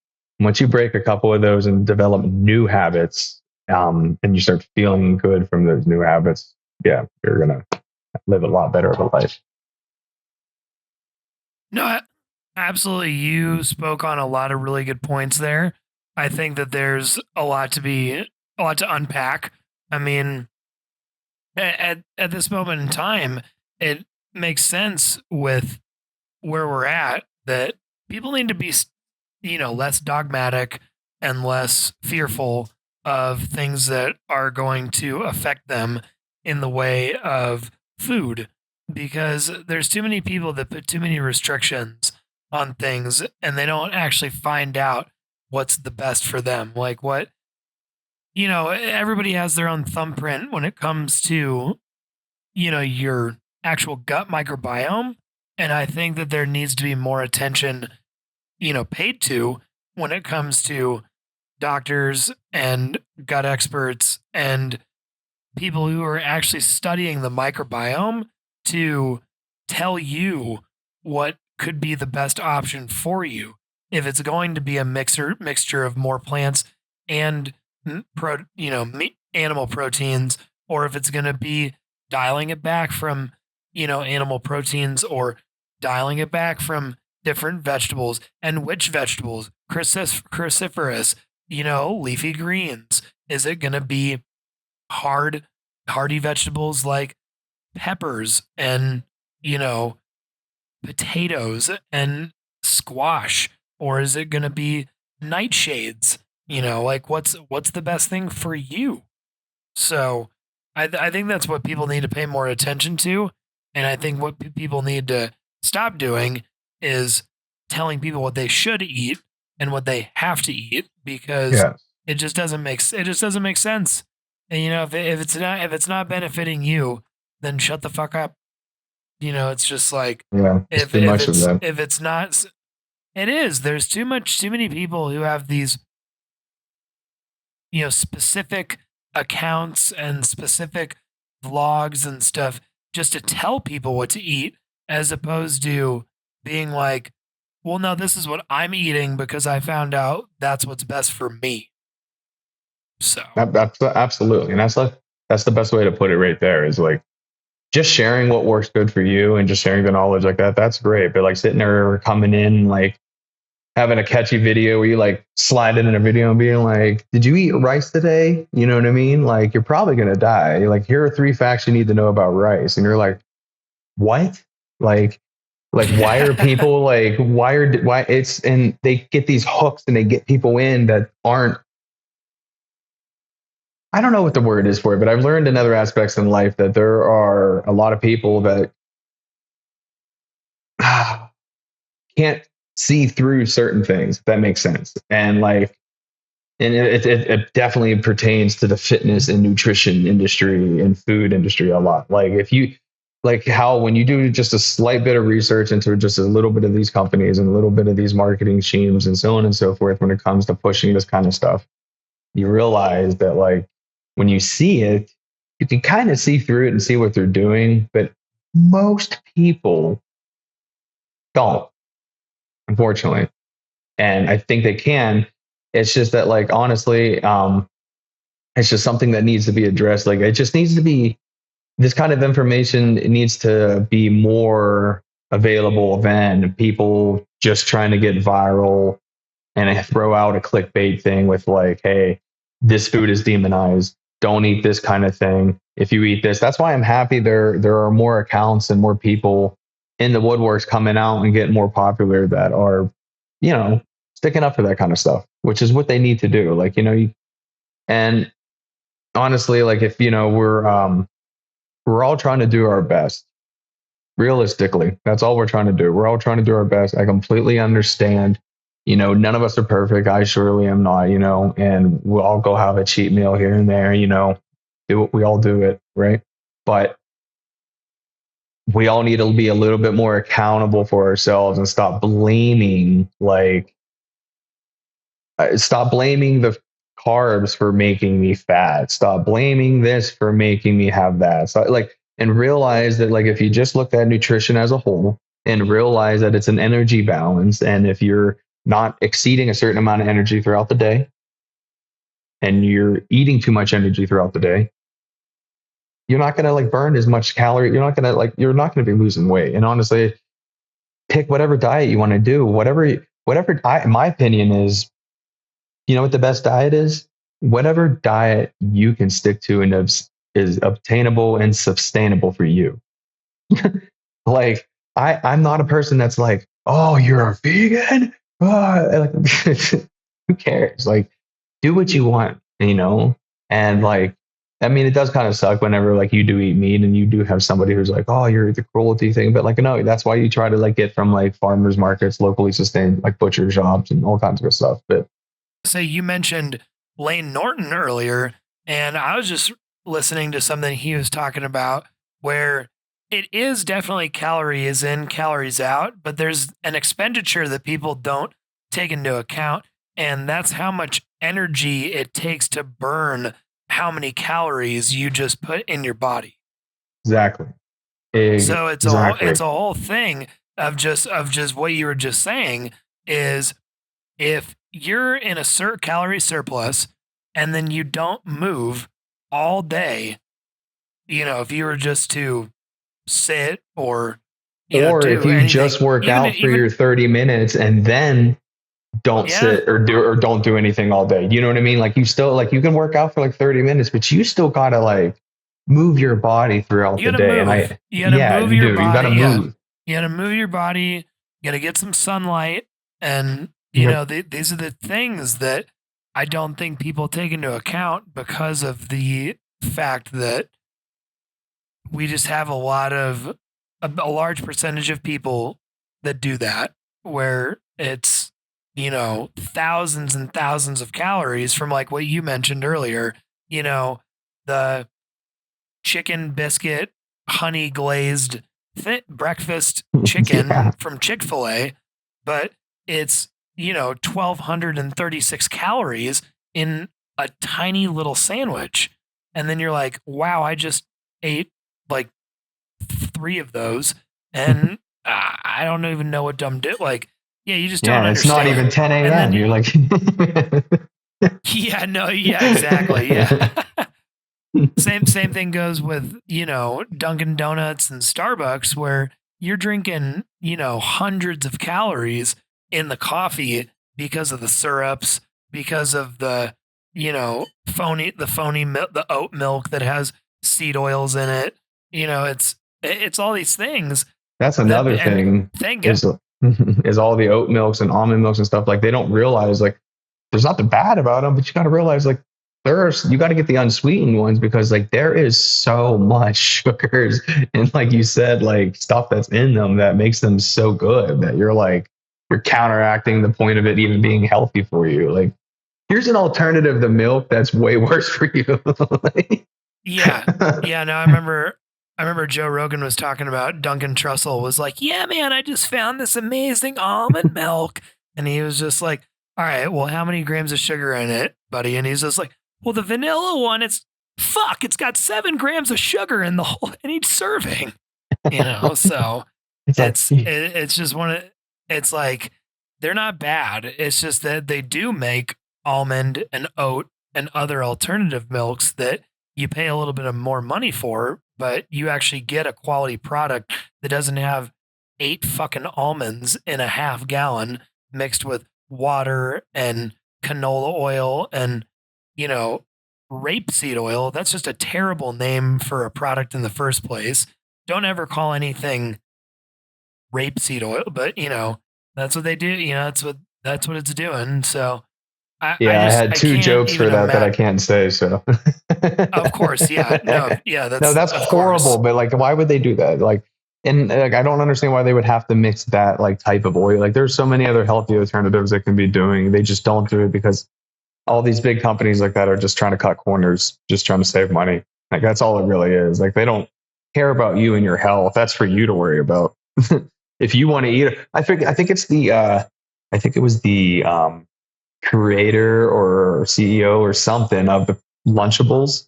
once you break a couple of those and develop new habits, and you start feeling good from those new habits, yeah, you're gonna live a lot better of a life. No, absolutely. You spoke on a lot of really good points there. I think that there's a lot to unpack. I mean, at this moment in time, it makes sense with where we're at that people need to be, less dogmatic and less fearful of things that are going to affect them in the way of food because there's too many people that put too many restrictions on things and they don't actually find out what's the best for them. Like everybody has their own thumbprint when it comes to, your actual gut microbiome. And I think that there needs to be more attention, paid to when it comes to doctors and gut experts and people who are actually studying the microbiome to tell you what could be the best option for you. If it's going to be a mixture of more plants and animal proteins, or if it's going to be dialing it back from animal proteins, or dialing it back from different vegetables, and which vegetables, cruciferous, leafy greens. Is it going to be hardy vegetables like peppers and, you know, potatoes and squash? Or is it going to be nightshades? Like what's the best thing for you? So I think that's what people need to pay more attention to. And I think what people need to stop doing is telling people what they should eat and what they have to eat, because Yeah. it just doesn't make sense. And if it's not benefiting you, then shut the fuck up. It's just like, Yeah. It's too much of that. if it's not, it is. There's too many people who have these specific accounts and specific vlogs and stuff just to tell people what to eat, as opposed to being like, well, no, this is what I'm eating because I found out that's what's best for me. So That's absolutely, and that's the best way to put it right there. Is like just sharing what works good for you and just sharing the knowledge like that. That's great, but like sitting there or coming in like having a catchy video where you like slide in a video and being like, "Did you eat rice today?" You know what I mean? Like you're probably gonna die. You're like, here are 3 facts you need to know about rice, and you're like, what? Like why are people like why it's, and they get these hooks and they get people in that aren't, I don't know what the word is for it, but I've learned in other aspects in life that there are a lot of people that can't see through certain things, if that makes sense. And like, and it definitely pertains to the fitness and nutrition industry and food industry a lot. Like if you, like how when you do just a slight bit of research into just a little bit of these companies and a little bit of these marketing schemes and so on and so forth, when it comes to pushing this kind of stuff, you realize that like when you see it, you can kind of see through it and see what they're doing, but most people don't, unfortunately. And I think they can. It's just that, like, honestly, it's just something that needs to be addressed. Like, it just needs to be, this kind of information, it needs to be more available than people just trying to get viral and I throw out a clickbait thing with like, hey, this food is demonized. Don't eat this kind of thing. If you eat this, that's why I'm happy there are more accounts and more people in the woodworks coming out and getting more popular that are, sticking up for that kind of stuff, which is what they need to do. Like, and honestly, like if we're all trying to do our best. Realistically, that's all we're trying to do. We're all trying to do our best. I completely understand. None of us are perfect. I surely am not, and we'll all go have a cheat meal here and there, we all do it, right? But we all need to be a little bit more accountable for ourselves and stop blaming the carbs for making me fat. Stop blaming this for making me have that. So and realize that like if you just look at nutrition as a whole and realize that it's an energy balance, and if you're not exceeding a certain amount of energy throughout the day and you're eating too much energy throughout the day, you're not going to like burn as much calorie. You're not going to be losing weight. And honestly, pick whatever diet you want to do, my opinion is, what the best diet is? Whatever diet you can stick to and is obtainable and sustainable for you. Like I'm not a person that's like, oh, you're a vegan? Like, who cares? Like, do what you want, And like, I mean, it does kind of suck whenever like you do eat meat and you do have somebody who's like, oh, you're the cruelty thing. But like, no, that's why you try to like get from like farmers markets, locally sustained, like butcher shops and all kinds of good stuff. But say you mentioned Lane Norton earlier, and I was just listening to something he was talking about where it is definitely calories in, calories out, but there's an expenditure that people don't take into account. And that's how much energy it takes to burn how many calories you just put in your body. Exactly. So it's Exactly. a whole thing of just what you were just saying is if you're in a calorie surplus and then you don't move all day, if you were just to sit or Or if do you anything, just work out for your 30 minutes and then don't yeah, sit or don't do anything all day. You know what I mean? Like you still like you can work out for like 30 minutes, but you still gotta like move your body throughout you the gotta day. And move. I You gotta yeah, move you your do. You gotta body. Yeah, move. you gotta move your body. You gotta get some sunlight, and Yep. these are the things that I don't think people take into account because of the fact that we just have a large percentage of people that do that, where it's thousands and thousands of calories from like what you mentioned earlier. The chicken biscuit, honey glazed breakfast chicken Yeah. from Chick-fil-A, but it's, 1,236 calories in a tiny little sandwich. And then you're like, wow, I just ate like three of those. And I don't even know what I'm doing. Like, yeah, you just don't Yeah, it's not even understand. 10 And then, a.m. You're like yeah, no, yeah, exactly. Yeah. Same thing goes with, Dunkin' Donuts and Starbucks where you're drinking, hundreds of calories in the coffee because of the syrups, because of the phony milk, the oat milk that has seed oils in it. It's all these things that's that another and thing thank God. is is all the oat milks and almond milks and stuff like they don't realize like there's nothing bad about them, but you got to realize like you got to get the unsweetened ones because like there is so much sugars and like you said like stuff that's in them that makes them so good that you're counteracting the point of it even being healthy for you. Like here's an alternative to milk that's way worse for you. Yeah. Yeah, no, I remember Joe Rogan was talking about Duncan Trussell was like, "Yeah, man, I just found this amazing almond milk." And he was just like, "All right, well, how many grams of sugar in it, buddy?" And he's just like, "Well, the vanilla one, it's got 7 grams of sugar in the whole in each serving." So It's like it's just it's like they're not bad. It's just that they do make almond and oat and other alternative milks that you pay a little bit of more money for, but you actually get a quality product that doesn't have 8 fucking almonds in a half gallon mixed with water and canola oil and, you know, rapeseed oil. That's just a terrible name for a product in the first place. Don't ever call anything rapeseed oil, but that's what they do. That's what it's doing. So I yeah, I just had I two can't jokes even for that I imagine. can't say. So, Of course, yeah, no, yeah, no, that's that's of horrible. course, But like, why would they do that? Like, and like, I don't understand why they would have to mix that like type of oil. Like, there's so many other healthy alternatives they can be doing. They just don't do it because all these big companies like that are just trying to cut corners, just trying to save money. Like, that's all it really is. Like, they don't care about you and your health. That's for you to worry about. If you want to eat it, I think it's I think it was the creator or CEO or something of the Lunchables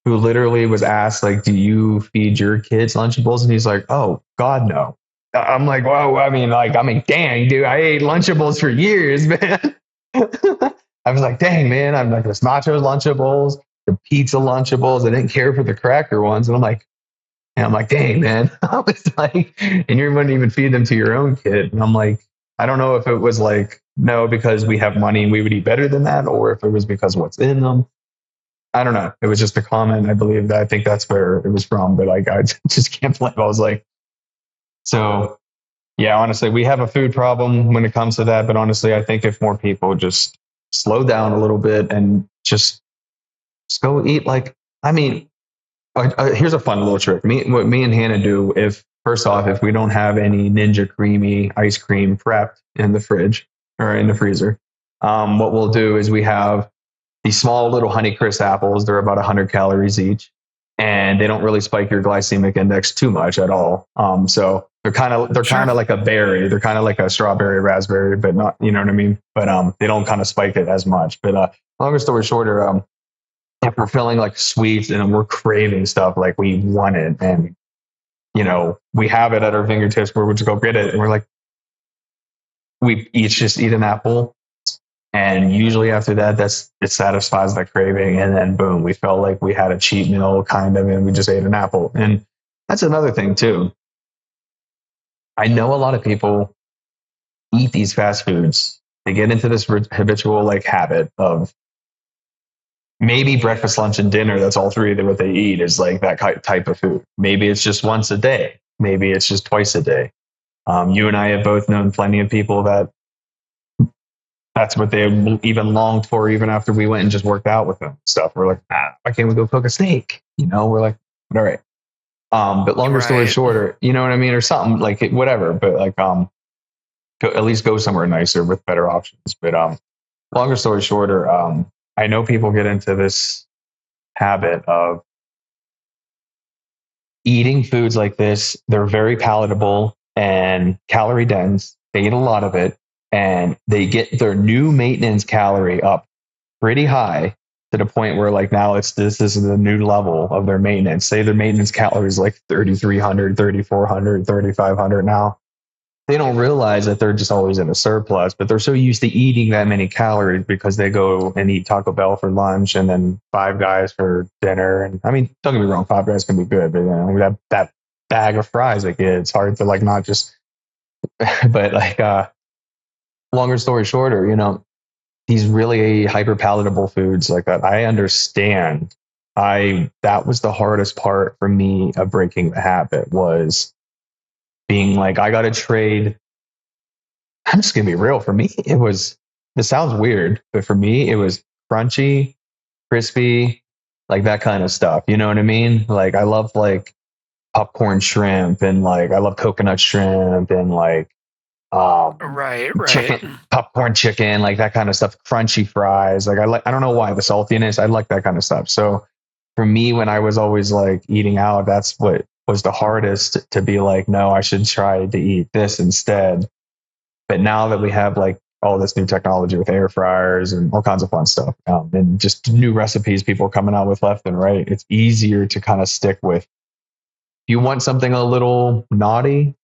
who literally was asked like, "Do you feed your kids Lunchables?" And he's like, "Oh God, no." I'm like, "Whoa!" Dang, dude, I ate Lunchables for years, man. I was like, "Dang, man!" I'm like, "This nachos Lunchables, the pizza Lunchables. I didn't care for the cracker ones." And I'm like, "Dang, man!" I was like, "And you wouldn't even feed them to your own kid." And I'm like, I don't know if it was like, no, because we have money and we would eat better than that, or if it was because what's in them. I don't know. It was just a comment. I believe that I think that's where it was from, but like, I just can't believe I was like, so yeah, honestly, we have a food problem when it comes to that. But honestly, I think if more people just slow down a little bit and just go eat, like, I mean, here's a fun little trick. What me and Hannah do if first off, if we don't have any Ninja Creamy ice cream prepped in the fridge or in the freezer, what we'll do is we have these small little Honeycrisp apples. They're about 100 calories each. and they don't really spike your glycemic index too much at all. So they're kind Sure. of like a berry. They're kind of like a strawberry, raspberry, but not, you know what I mean? But they don't kind of spike it as much. But longer story shorter, if we're feeling like sweets and we're craving stuff like we want it, and we have it at our fingertips, where we just go get it, and we're like, we each just eat an apple. And usually after that, it satisfies that craving. And then boom, we felt like we had a cheat meal kind of, and we just ate an apple. And that's another thing too. I know a lot of people eat these fast foods. They get into this habitual like habit of maybe breakfast, lunch, and dinner. That's all three of what they eat is like that type of food. Maybe it's just once a day. Maybe it's just twice a day. You and I have both known plenty of people that's what they even longed for, even after we went and just worked out with them and stuff. We're like, why can't we go cook a steak? We're like, all right. But longer story Right. shorter, you know what I mean? Or something like whatever, but like, at least go somewhere nicer with better options. But, longer story shorter, I know people get into this habit of eating foods like this. They're very palatable and calorie dense. They eat a lot of it, and they get their new maintenance calorie up pretty high to the point where like now this is the new level of their maintenance. Say their maintenance calories like 3,300, 3,400, 3,500 now. They don't realize that they're just always in a surplus, but they're so used to eating that many calories because they go and eat Taco Bell for lunch and then Five Guys for dinner. And I mean, don't get me wrong, Five Guys can be good, but that bag of fries, like it's hard to like not just, but like, longer story shorter, these really hyper palatable foods like that, I understand. That was the hardest part for me of breaking the habit, was being like, I got to trade. I'm just going to be real. For me, this sounds weird, but for me, it was crunchy, crispy, like that kind of stuff. You know what I mean? Like I love like popcorn shrimp, and like I love coconut shrimp, and like, Right. popcorn chicken, like that kind of stuff, crunchy fries. Like I don't know why, the saltiness, I like that kind of stuff. So for me, when I was always like eating out, that's what was the hardest, to be like, no, I should try to eat this instead. But now that we have like all this new technology with air fryers and all kinds of fun stuff, and just new recipes people are coming out with left and right, it's easier to kind of stick with. If you want something a little naughty,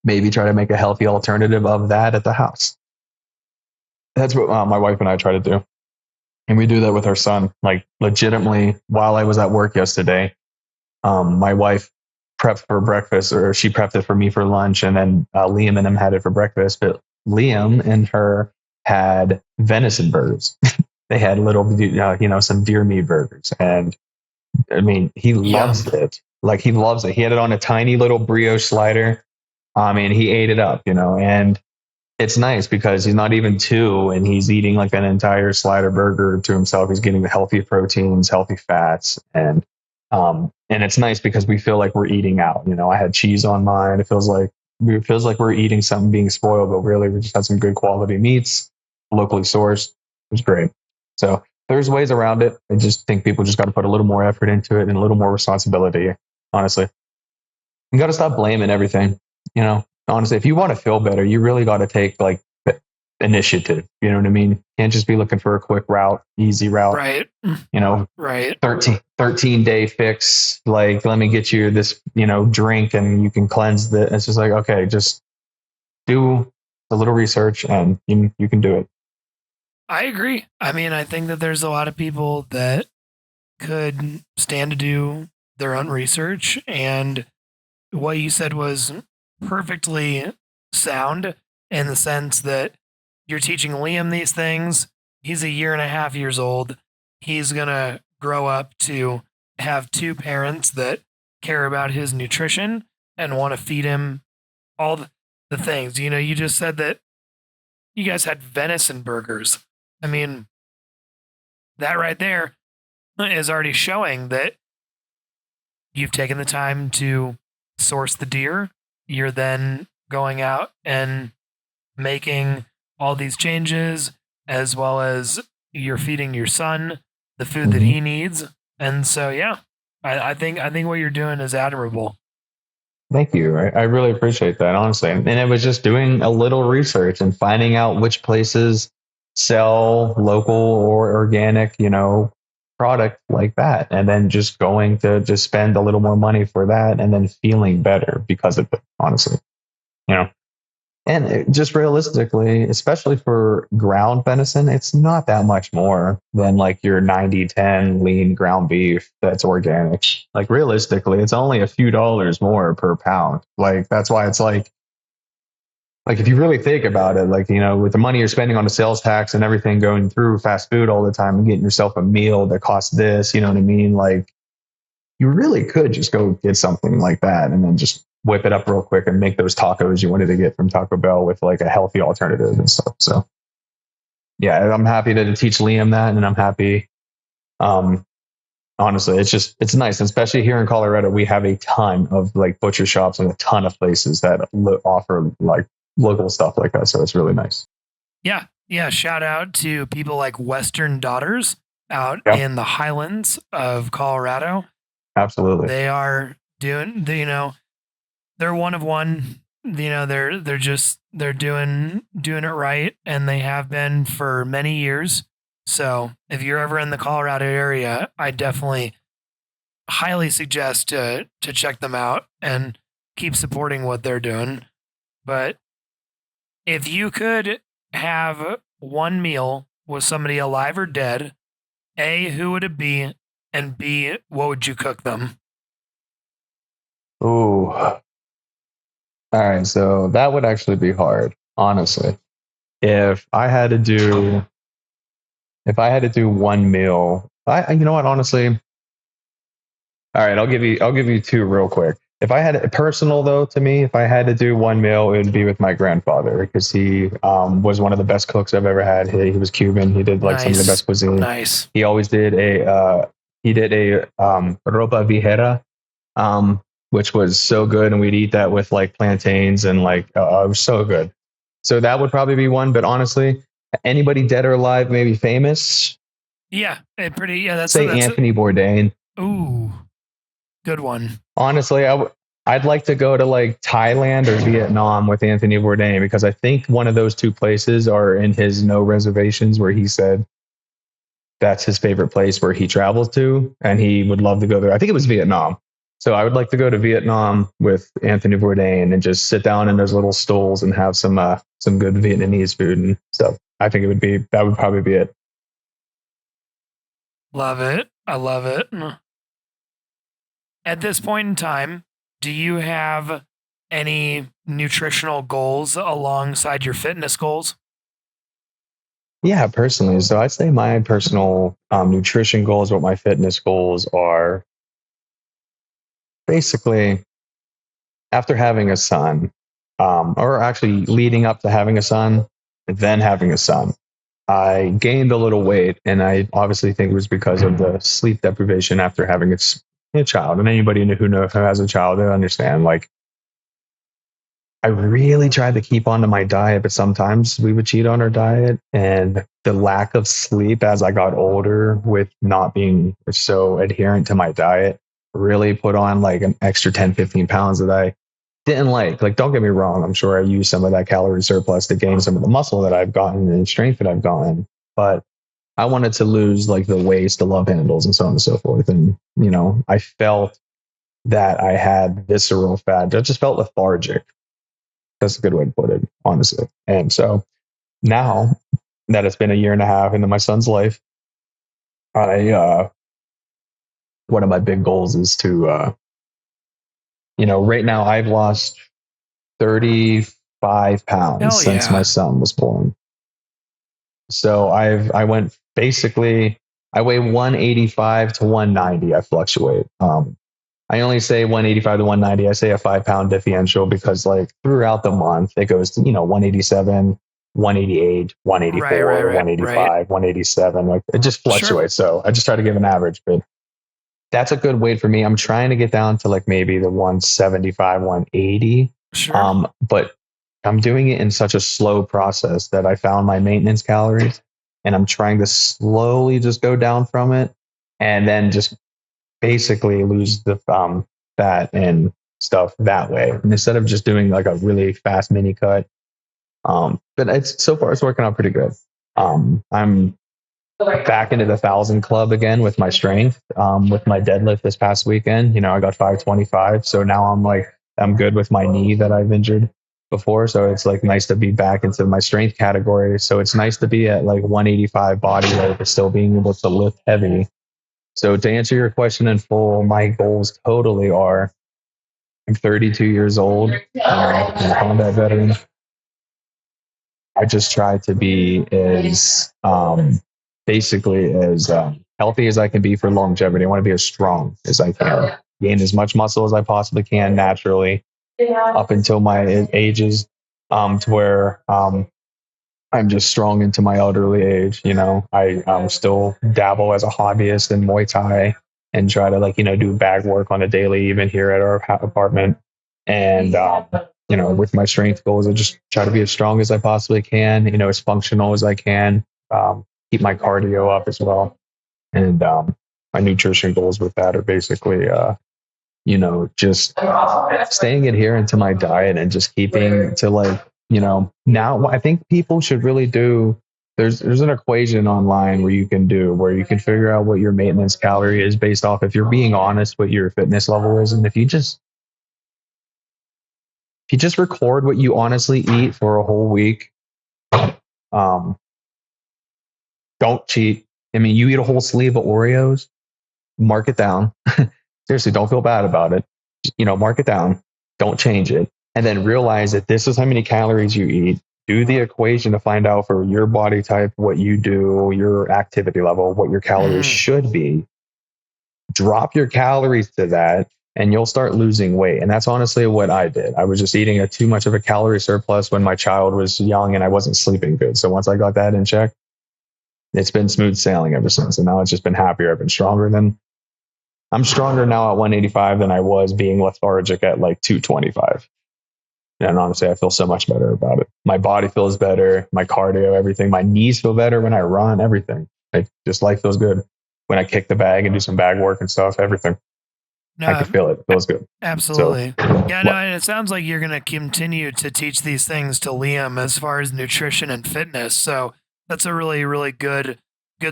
maybe try to make a healthy alternative of that at the house. That's what my wife and I try to do. And we do that with our son. Like legitimately, while I was at work yesterday, my wife prepped for breakfast, or she prepped it for me for lunch. And then Liam and him had it for breakfast. But Liam and her had venison burgers. They had some deer meat burgers. And I mean, he loves Yum. it. Like he loves it. He had it on a tiny little brioche slider. I mean, he ate it up, and it's nice because he's not even two, and he's eating like an entire slider burger to himself. He's getting the healthy proteins, healthy fats, and it's nice because we feel like we're eating out. I had cheese on mine. It feels like we're eating something, being spoiled, but really we just had some good quality meats, locally sourced. It was great. So there's ways around it. I just think people just got to put a little more effort into it and a little more responsibility. Honestly, you got to stop blaming everything. Honestly, if you want to feel better, you really got to take like initiative. You know what I mean? Can't just be looking for a quick route, easy route. Right. 13-day fix. Like, let me get you this, drink and you can cleanse the. It's just like, okay, just do a little research and you can do it. I agree. I mean, I think that there's a lot of people that could stand to do their own research, and what you said was perfectly sound in the sense that you're teaching Liam these things. He's a year and a half years old. He's going to grow up to have two parents that care about his nutrition and want to feed him all the things. You just said that you guys had venison burgers. I mean, that right there is already showing that you've taken the time to source the deer. You're then going out and making all these changes, as well as you're feeding your son the food that Mhm. he needs. And so, yeah, I think what you're doing is admirable. Thank you. I really appreciate that, honestly. And it was just doing a little research and finding out which places sell local or organic, product like that. And then just going to just spend a little more money for that and then feeling better because of it, honestly. You know, and just realistically, especially for ground venison, it's not that much more than like your 90-10 lean ground beef that's organic. Like realistically, it's only a few dollars more per pound. Like that's why it's like if you really think about it, like, with the money you're spending on the sales tax and everything going through fast food all the time and getting yourself a meal that costs this, you know what I mean? Like you really could just go get something like that and then just whip it up real quick and make those tacos you wanted to get from Taco Bell with like a healthy alternative and stuff. So yeah, I'm happy to teach Liam that, and I'm happy. Um, Honestly, it's nice, especially here in Colorado. We have a ton of like butcher shops and a ton of places that offer like local stuff like that. So it's really nice. Yeah, yeah. Shout out to people like Western Daughters out Yeah, in the highlands of Colorado. absolutely. They are doing, they're one of one. They're doing it right, and they have been for many years. So if you're ever in the Colorado area, I definitely highly suggest to check them out and keep supporting what they're doing. But if you could have one meal with somebody alive or dead, A, who would it be? And B, what would you cook them? Ooh, all right. So that would actually be hard, honestly. If I had to do, if I had to do one meal, you know what, honestly, all right, I'll give you two real quick. If I had personal though, to me, if I had to do one meal, it would be with my grandfather because he was one of the best cooks I've ever had. He was Cuban. He did like some of the Nice. best cuisine. Nice. He always did a ropa vieja, which was so good, and we'd eat that with like plantains and like it was so good. So that would probably be one. But honestly, anybody dead or alive, maybe famous, Yeah, pretty. Yeah, say Anthony Bourdain. ooh, good one. Honestly, I'd like to go to like Thailand or Vietnam with Anthony Bourdain because I think one of those two places are in his no reservations where he said that's his favorite place where he travels to and he would love to go there. I think it was Vietnam. So I would like to go to Vietnam with Anthony Bourdain and just sit down in those little stools and have some good Vietnamese food and stuff. I think that would probably be it. Love it. I love it. At this point in time, do you have any nutritional goals alongside your fitness goals? Yeah, personally. So I'd say my personal nutrition goals, what my fitness goals are, basically after having a son, or actually leading up to having a son, then having a son, I gained a little weight, and I obviously think it was because of the sleep deprivation after having a child. And anybody who has a child, they understand. Like, I really tried to keep onto my diet, but sometimes we would cheat on our diet, and the lack of sleep as I got older, with not being so adherent to my diet, really put on like an extra 10, 15 pounds that I didn't like. Like, don't get me wrong. I'm sure I used some of that calorie surplus to gain some of the muscle that I've gotten and strength that I've gotten. But I wanted to lose like the waist, the love handles, and so on and so forth. And, I felt that I had visceral fat. I just felt lethargic. That's a good way to put it, honestly. And so now that it's been a year and a half into my son's life, one of my big goals is to, right now I've lost 35 pounds Hell since my yeah. son was born. So I went basically, I weigh 185 to 190. I fluctuate. I only say 185 to 190. I say a 5 pound differential because like throughout the month it goes to, 187, 188, Right, 184, right, right, right. 185, 187. Like it just Sure. fluctuates. So I just try to give an average, but that's a good weight for me. I'm trying to get down to like maybe the 175, 180. Sure. But I'm doing it in such a slow process that I found my maintenance calories and I'm trying to slowly just go down from it and then just basically lose the fat and stuff that way. And instead of just doing like a really fast mini cut. But it's so far it's working out pretty good. I'm back into the 1,000 club again with my strength. With my deadlift this past weekend, I got 525. So now I'm good with my knee that I've injured before. So it's like nice to be back into my strength category. So it's nice to be at like 185 body weight, but still being able to lift heavy. So to answer your question in full, my goals totally are I'm 32 years old. I'm a combat veteran. I just try to be as basically as healthy as I can be for longevity. I want to be as strong as I can, gain as much muscle as I possibly can naturally up until my ages, to where I'm just strong into my elderly age. I still dabble as a hobbyist in Muay Thai and try to do bag work on a daily, even here at our apartment. And with my strength goals, I just try to be as strong as I possibly can, as functional as I can, keep my cardio up as well. And my nutrition goals with that are basically, just staying adherent to my diet and just keeping to now I think people should really do, there's an equation online where you can figure out what your maintenance calorie is based off, if you're being honest, what your fitness level is. And if you just record what you honestly eat for a whole week, don't cheat. I mean, you eat a whole sleeve of Oreos, mark it down. Seriously, don't feel bad about it. Mark it down. Don't change it. And then realize that this is how many calories you eat. Do the equation to find out for your body type, what you do, your activity level, what your calories should be. Drop your calories to that, and you'll start losing weight. And that's honestly what I did. I was just eating too much of a calorie surplus when my child was young and I wasn't sleeping good. So once I got that in check, it's been smooth sailing ever since. And now it's just been happier. I've been I'm stronger now at 185 than I was being lethargic at like 225. And honestly, I feel so much better about it. My body feels better, my cardio, everything. My knees feel better when I run, everything. Just life feels good. When I kick the bag and do some bag work and stuff, everything. No, I can feel it. It feels good. Absolutely. So, yeah, no, and it sounds like you're going to continue to teach these things to Liam as far as nutrition and fitness. So that's a really, really good,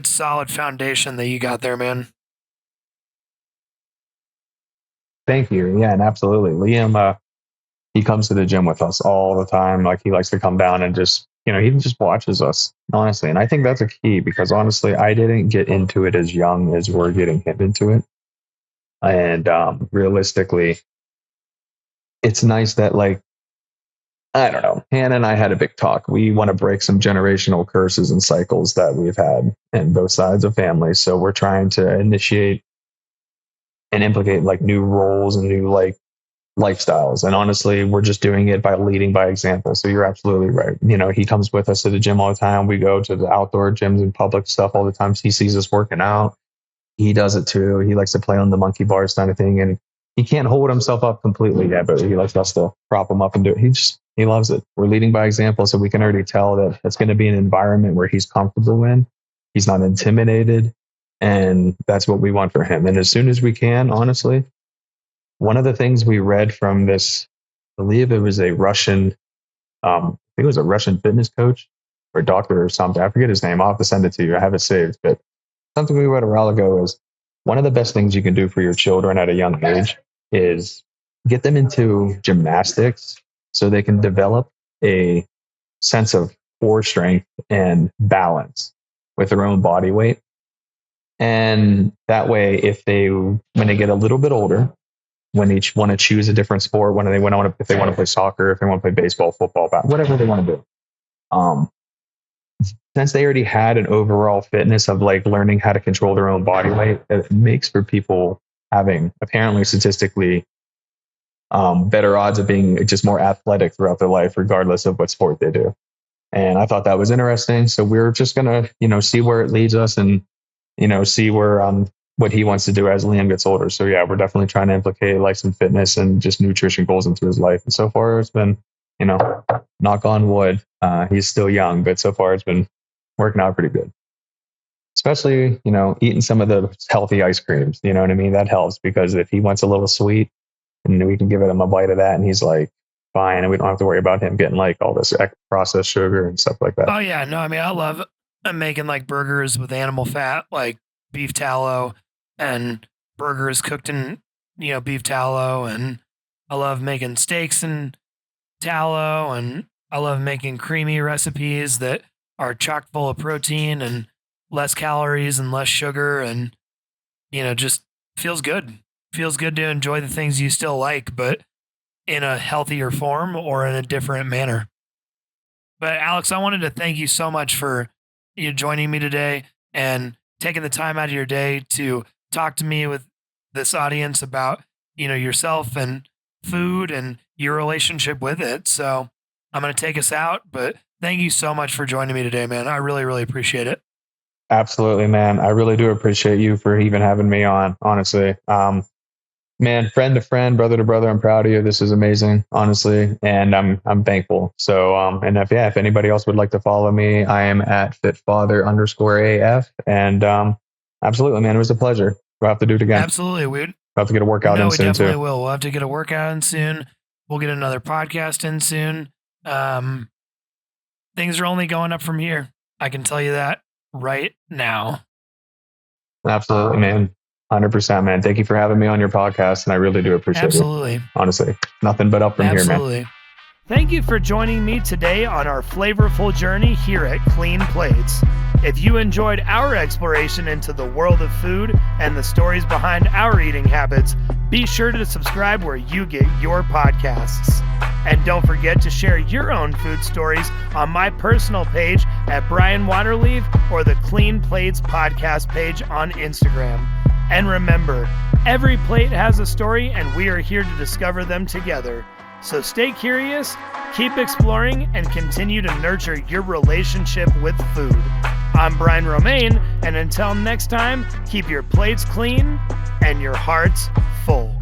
solid foundation that you got there, man. Thank you. Yeah, and absolutely. Liam, he comes to the gym with us all the time. Like, he likes to come down and just, he just watches us, honestly. And I think that's a key, because honestly, I didn't get into it as young as we're getting him into it. And realistically, it's nice that, I don't know, Hannah and I had a big talk. We want to break some generational curses and cycles that we've had in both sides of families. So we're trying to initiate and implicate new roles and new lifestyles. And honestly, we're just doing it by leading by example. So you're absolutely right. He comes with us to the gym all the time. We go to the outdoor gyms and public stuff all the time. So he sees us working out. He does it too. He likes to play on the monkey bars kind of thing. And he can't hold himself up completely yet, but he likes us to prop him up and do it. He loves it. We're leading by example. So we can already tell that it's going to be an environment where he's comfortable in. He's not intimidated. And that's what we want for him. And as soon as we can, honestly, one of the things we read from this, I believe it was a Russian, I think it was a Russian fitness coach or doctor or something. I forget his name. I'll have to send it to you. I have it saved. But something we read a while ago is one of the best things you can do for your children at a young age is get them into gymnastics so they can develop a sense of core strength and balance with their own body weight. And that way, when they get a little bit older, when they want to choose a different sport, if they want to play soccer, if they want to play baseball, football, whatever they want to do. Since they already had an overall fitness of learning how to control their own body weight, it makes for people having apparently statistically better odds of being just more athletic throughout their life, regardless of what sport they do. And I thought that was interesting. So we're just going to, see where it leads us and, see where, what he wants to do as Liam gets older. So yeah, we're definitely trying to implicate some fitness and just nutrition goals into his life. And so far it's been, knock on wood. He's still young, but so far it's been working out pretty good. especially, eating some of the healthy ice creams. You know what I mean? That helps because if he wants a little sweet and we can give him a bite of that and he's like, fine. And we don't have to worry about him getting like all this processed sugar and stuff like that. Oh yeah, no, I mean I love making like burgers with animal fat, like beef tallow, and burgers cooked in beef tallow, and I love making steaks in tallow, and I love making creamy recipes that are chock full of protein and less calories and less sugar, and just feels good. Feels good to enjoy the things you still like, but in a healthier form or in a different manner. But Alex, I wanted to thank you so much for you joining me today and taking the time out of your day to talk to me with this audience about, yourself and food and your relationship with it. So I'm going to take us out, but thank you so much for joining me today, man. I really, really appreciate it. Absolutely, man. I really do appreciate you for even having me on, honestly. Man, friend to friend, brother to brother, I'm proud of you. This is amazing, honestly, and I'm thankful. So, and if anybody else would like to follow me, I am at fitfather_AF, and absolutely, man, it was a pleasure. We'll have to do it again. Absolutely, we'll have to get a workout in soon too. We definitely will. We'll have to get a workout in soon. We'll get another podcast in soon. Things are only going up from here. I can tell you that right now. Absolutely, man. 100%, man. Thank you for having me on your podcast, and I really do appreciate it. Honestly, nothing but up from here, man. Thank you for joining me today on our flavorful journey here at Clean Plates. If you enjoyed our exploration into the world of food and the stories behind our eating habits, be sure to subscribe where you get your podcasts. And don't forget to share your own food stories on my personal page at Brian Waterleaf or the Clean Plates podcast page on Instagram. And remember, every plate has a story, and we are here to discover them together. So stay curious, keep exploring, and continue to nurture your relationship with food. I'm Brian Romaine, and until next time, keep your plates clean and your hearts full.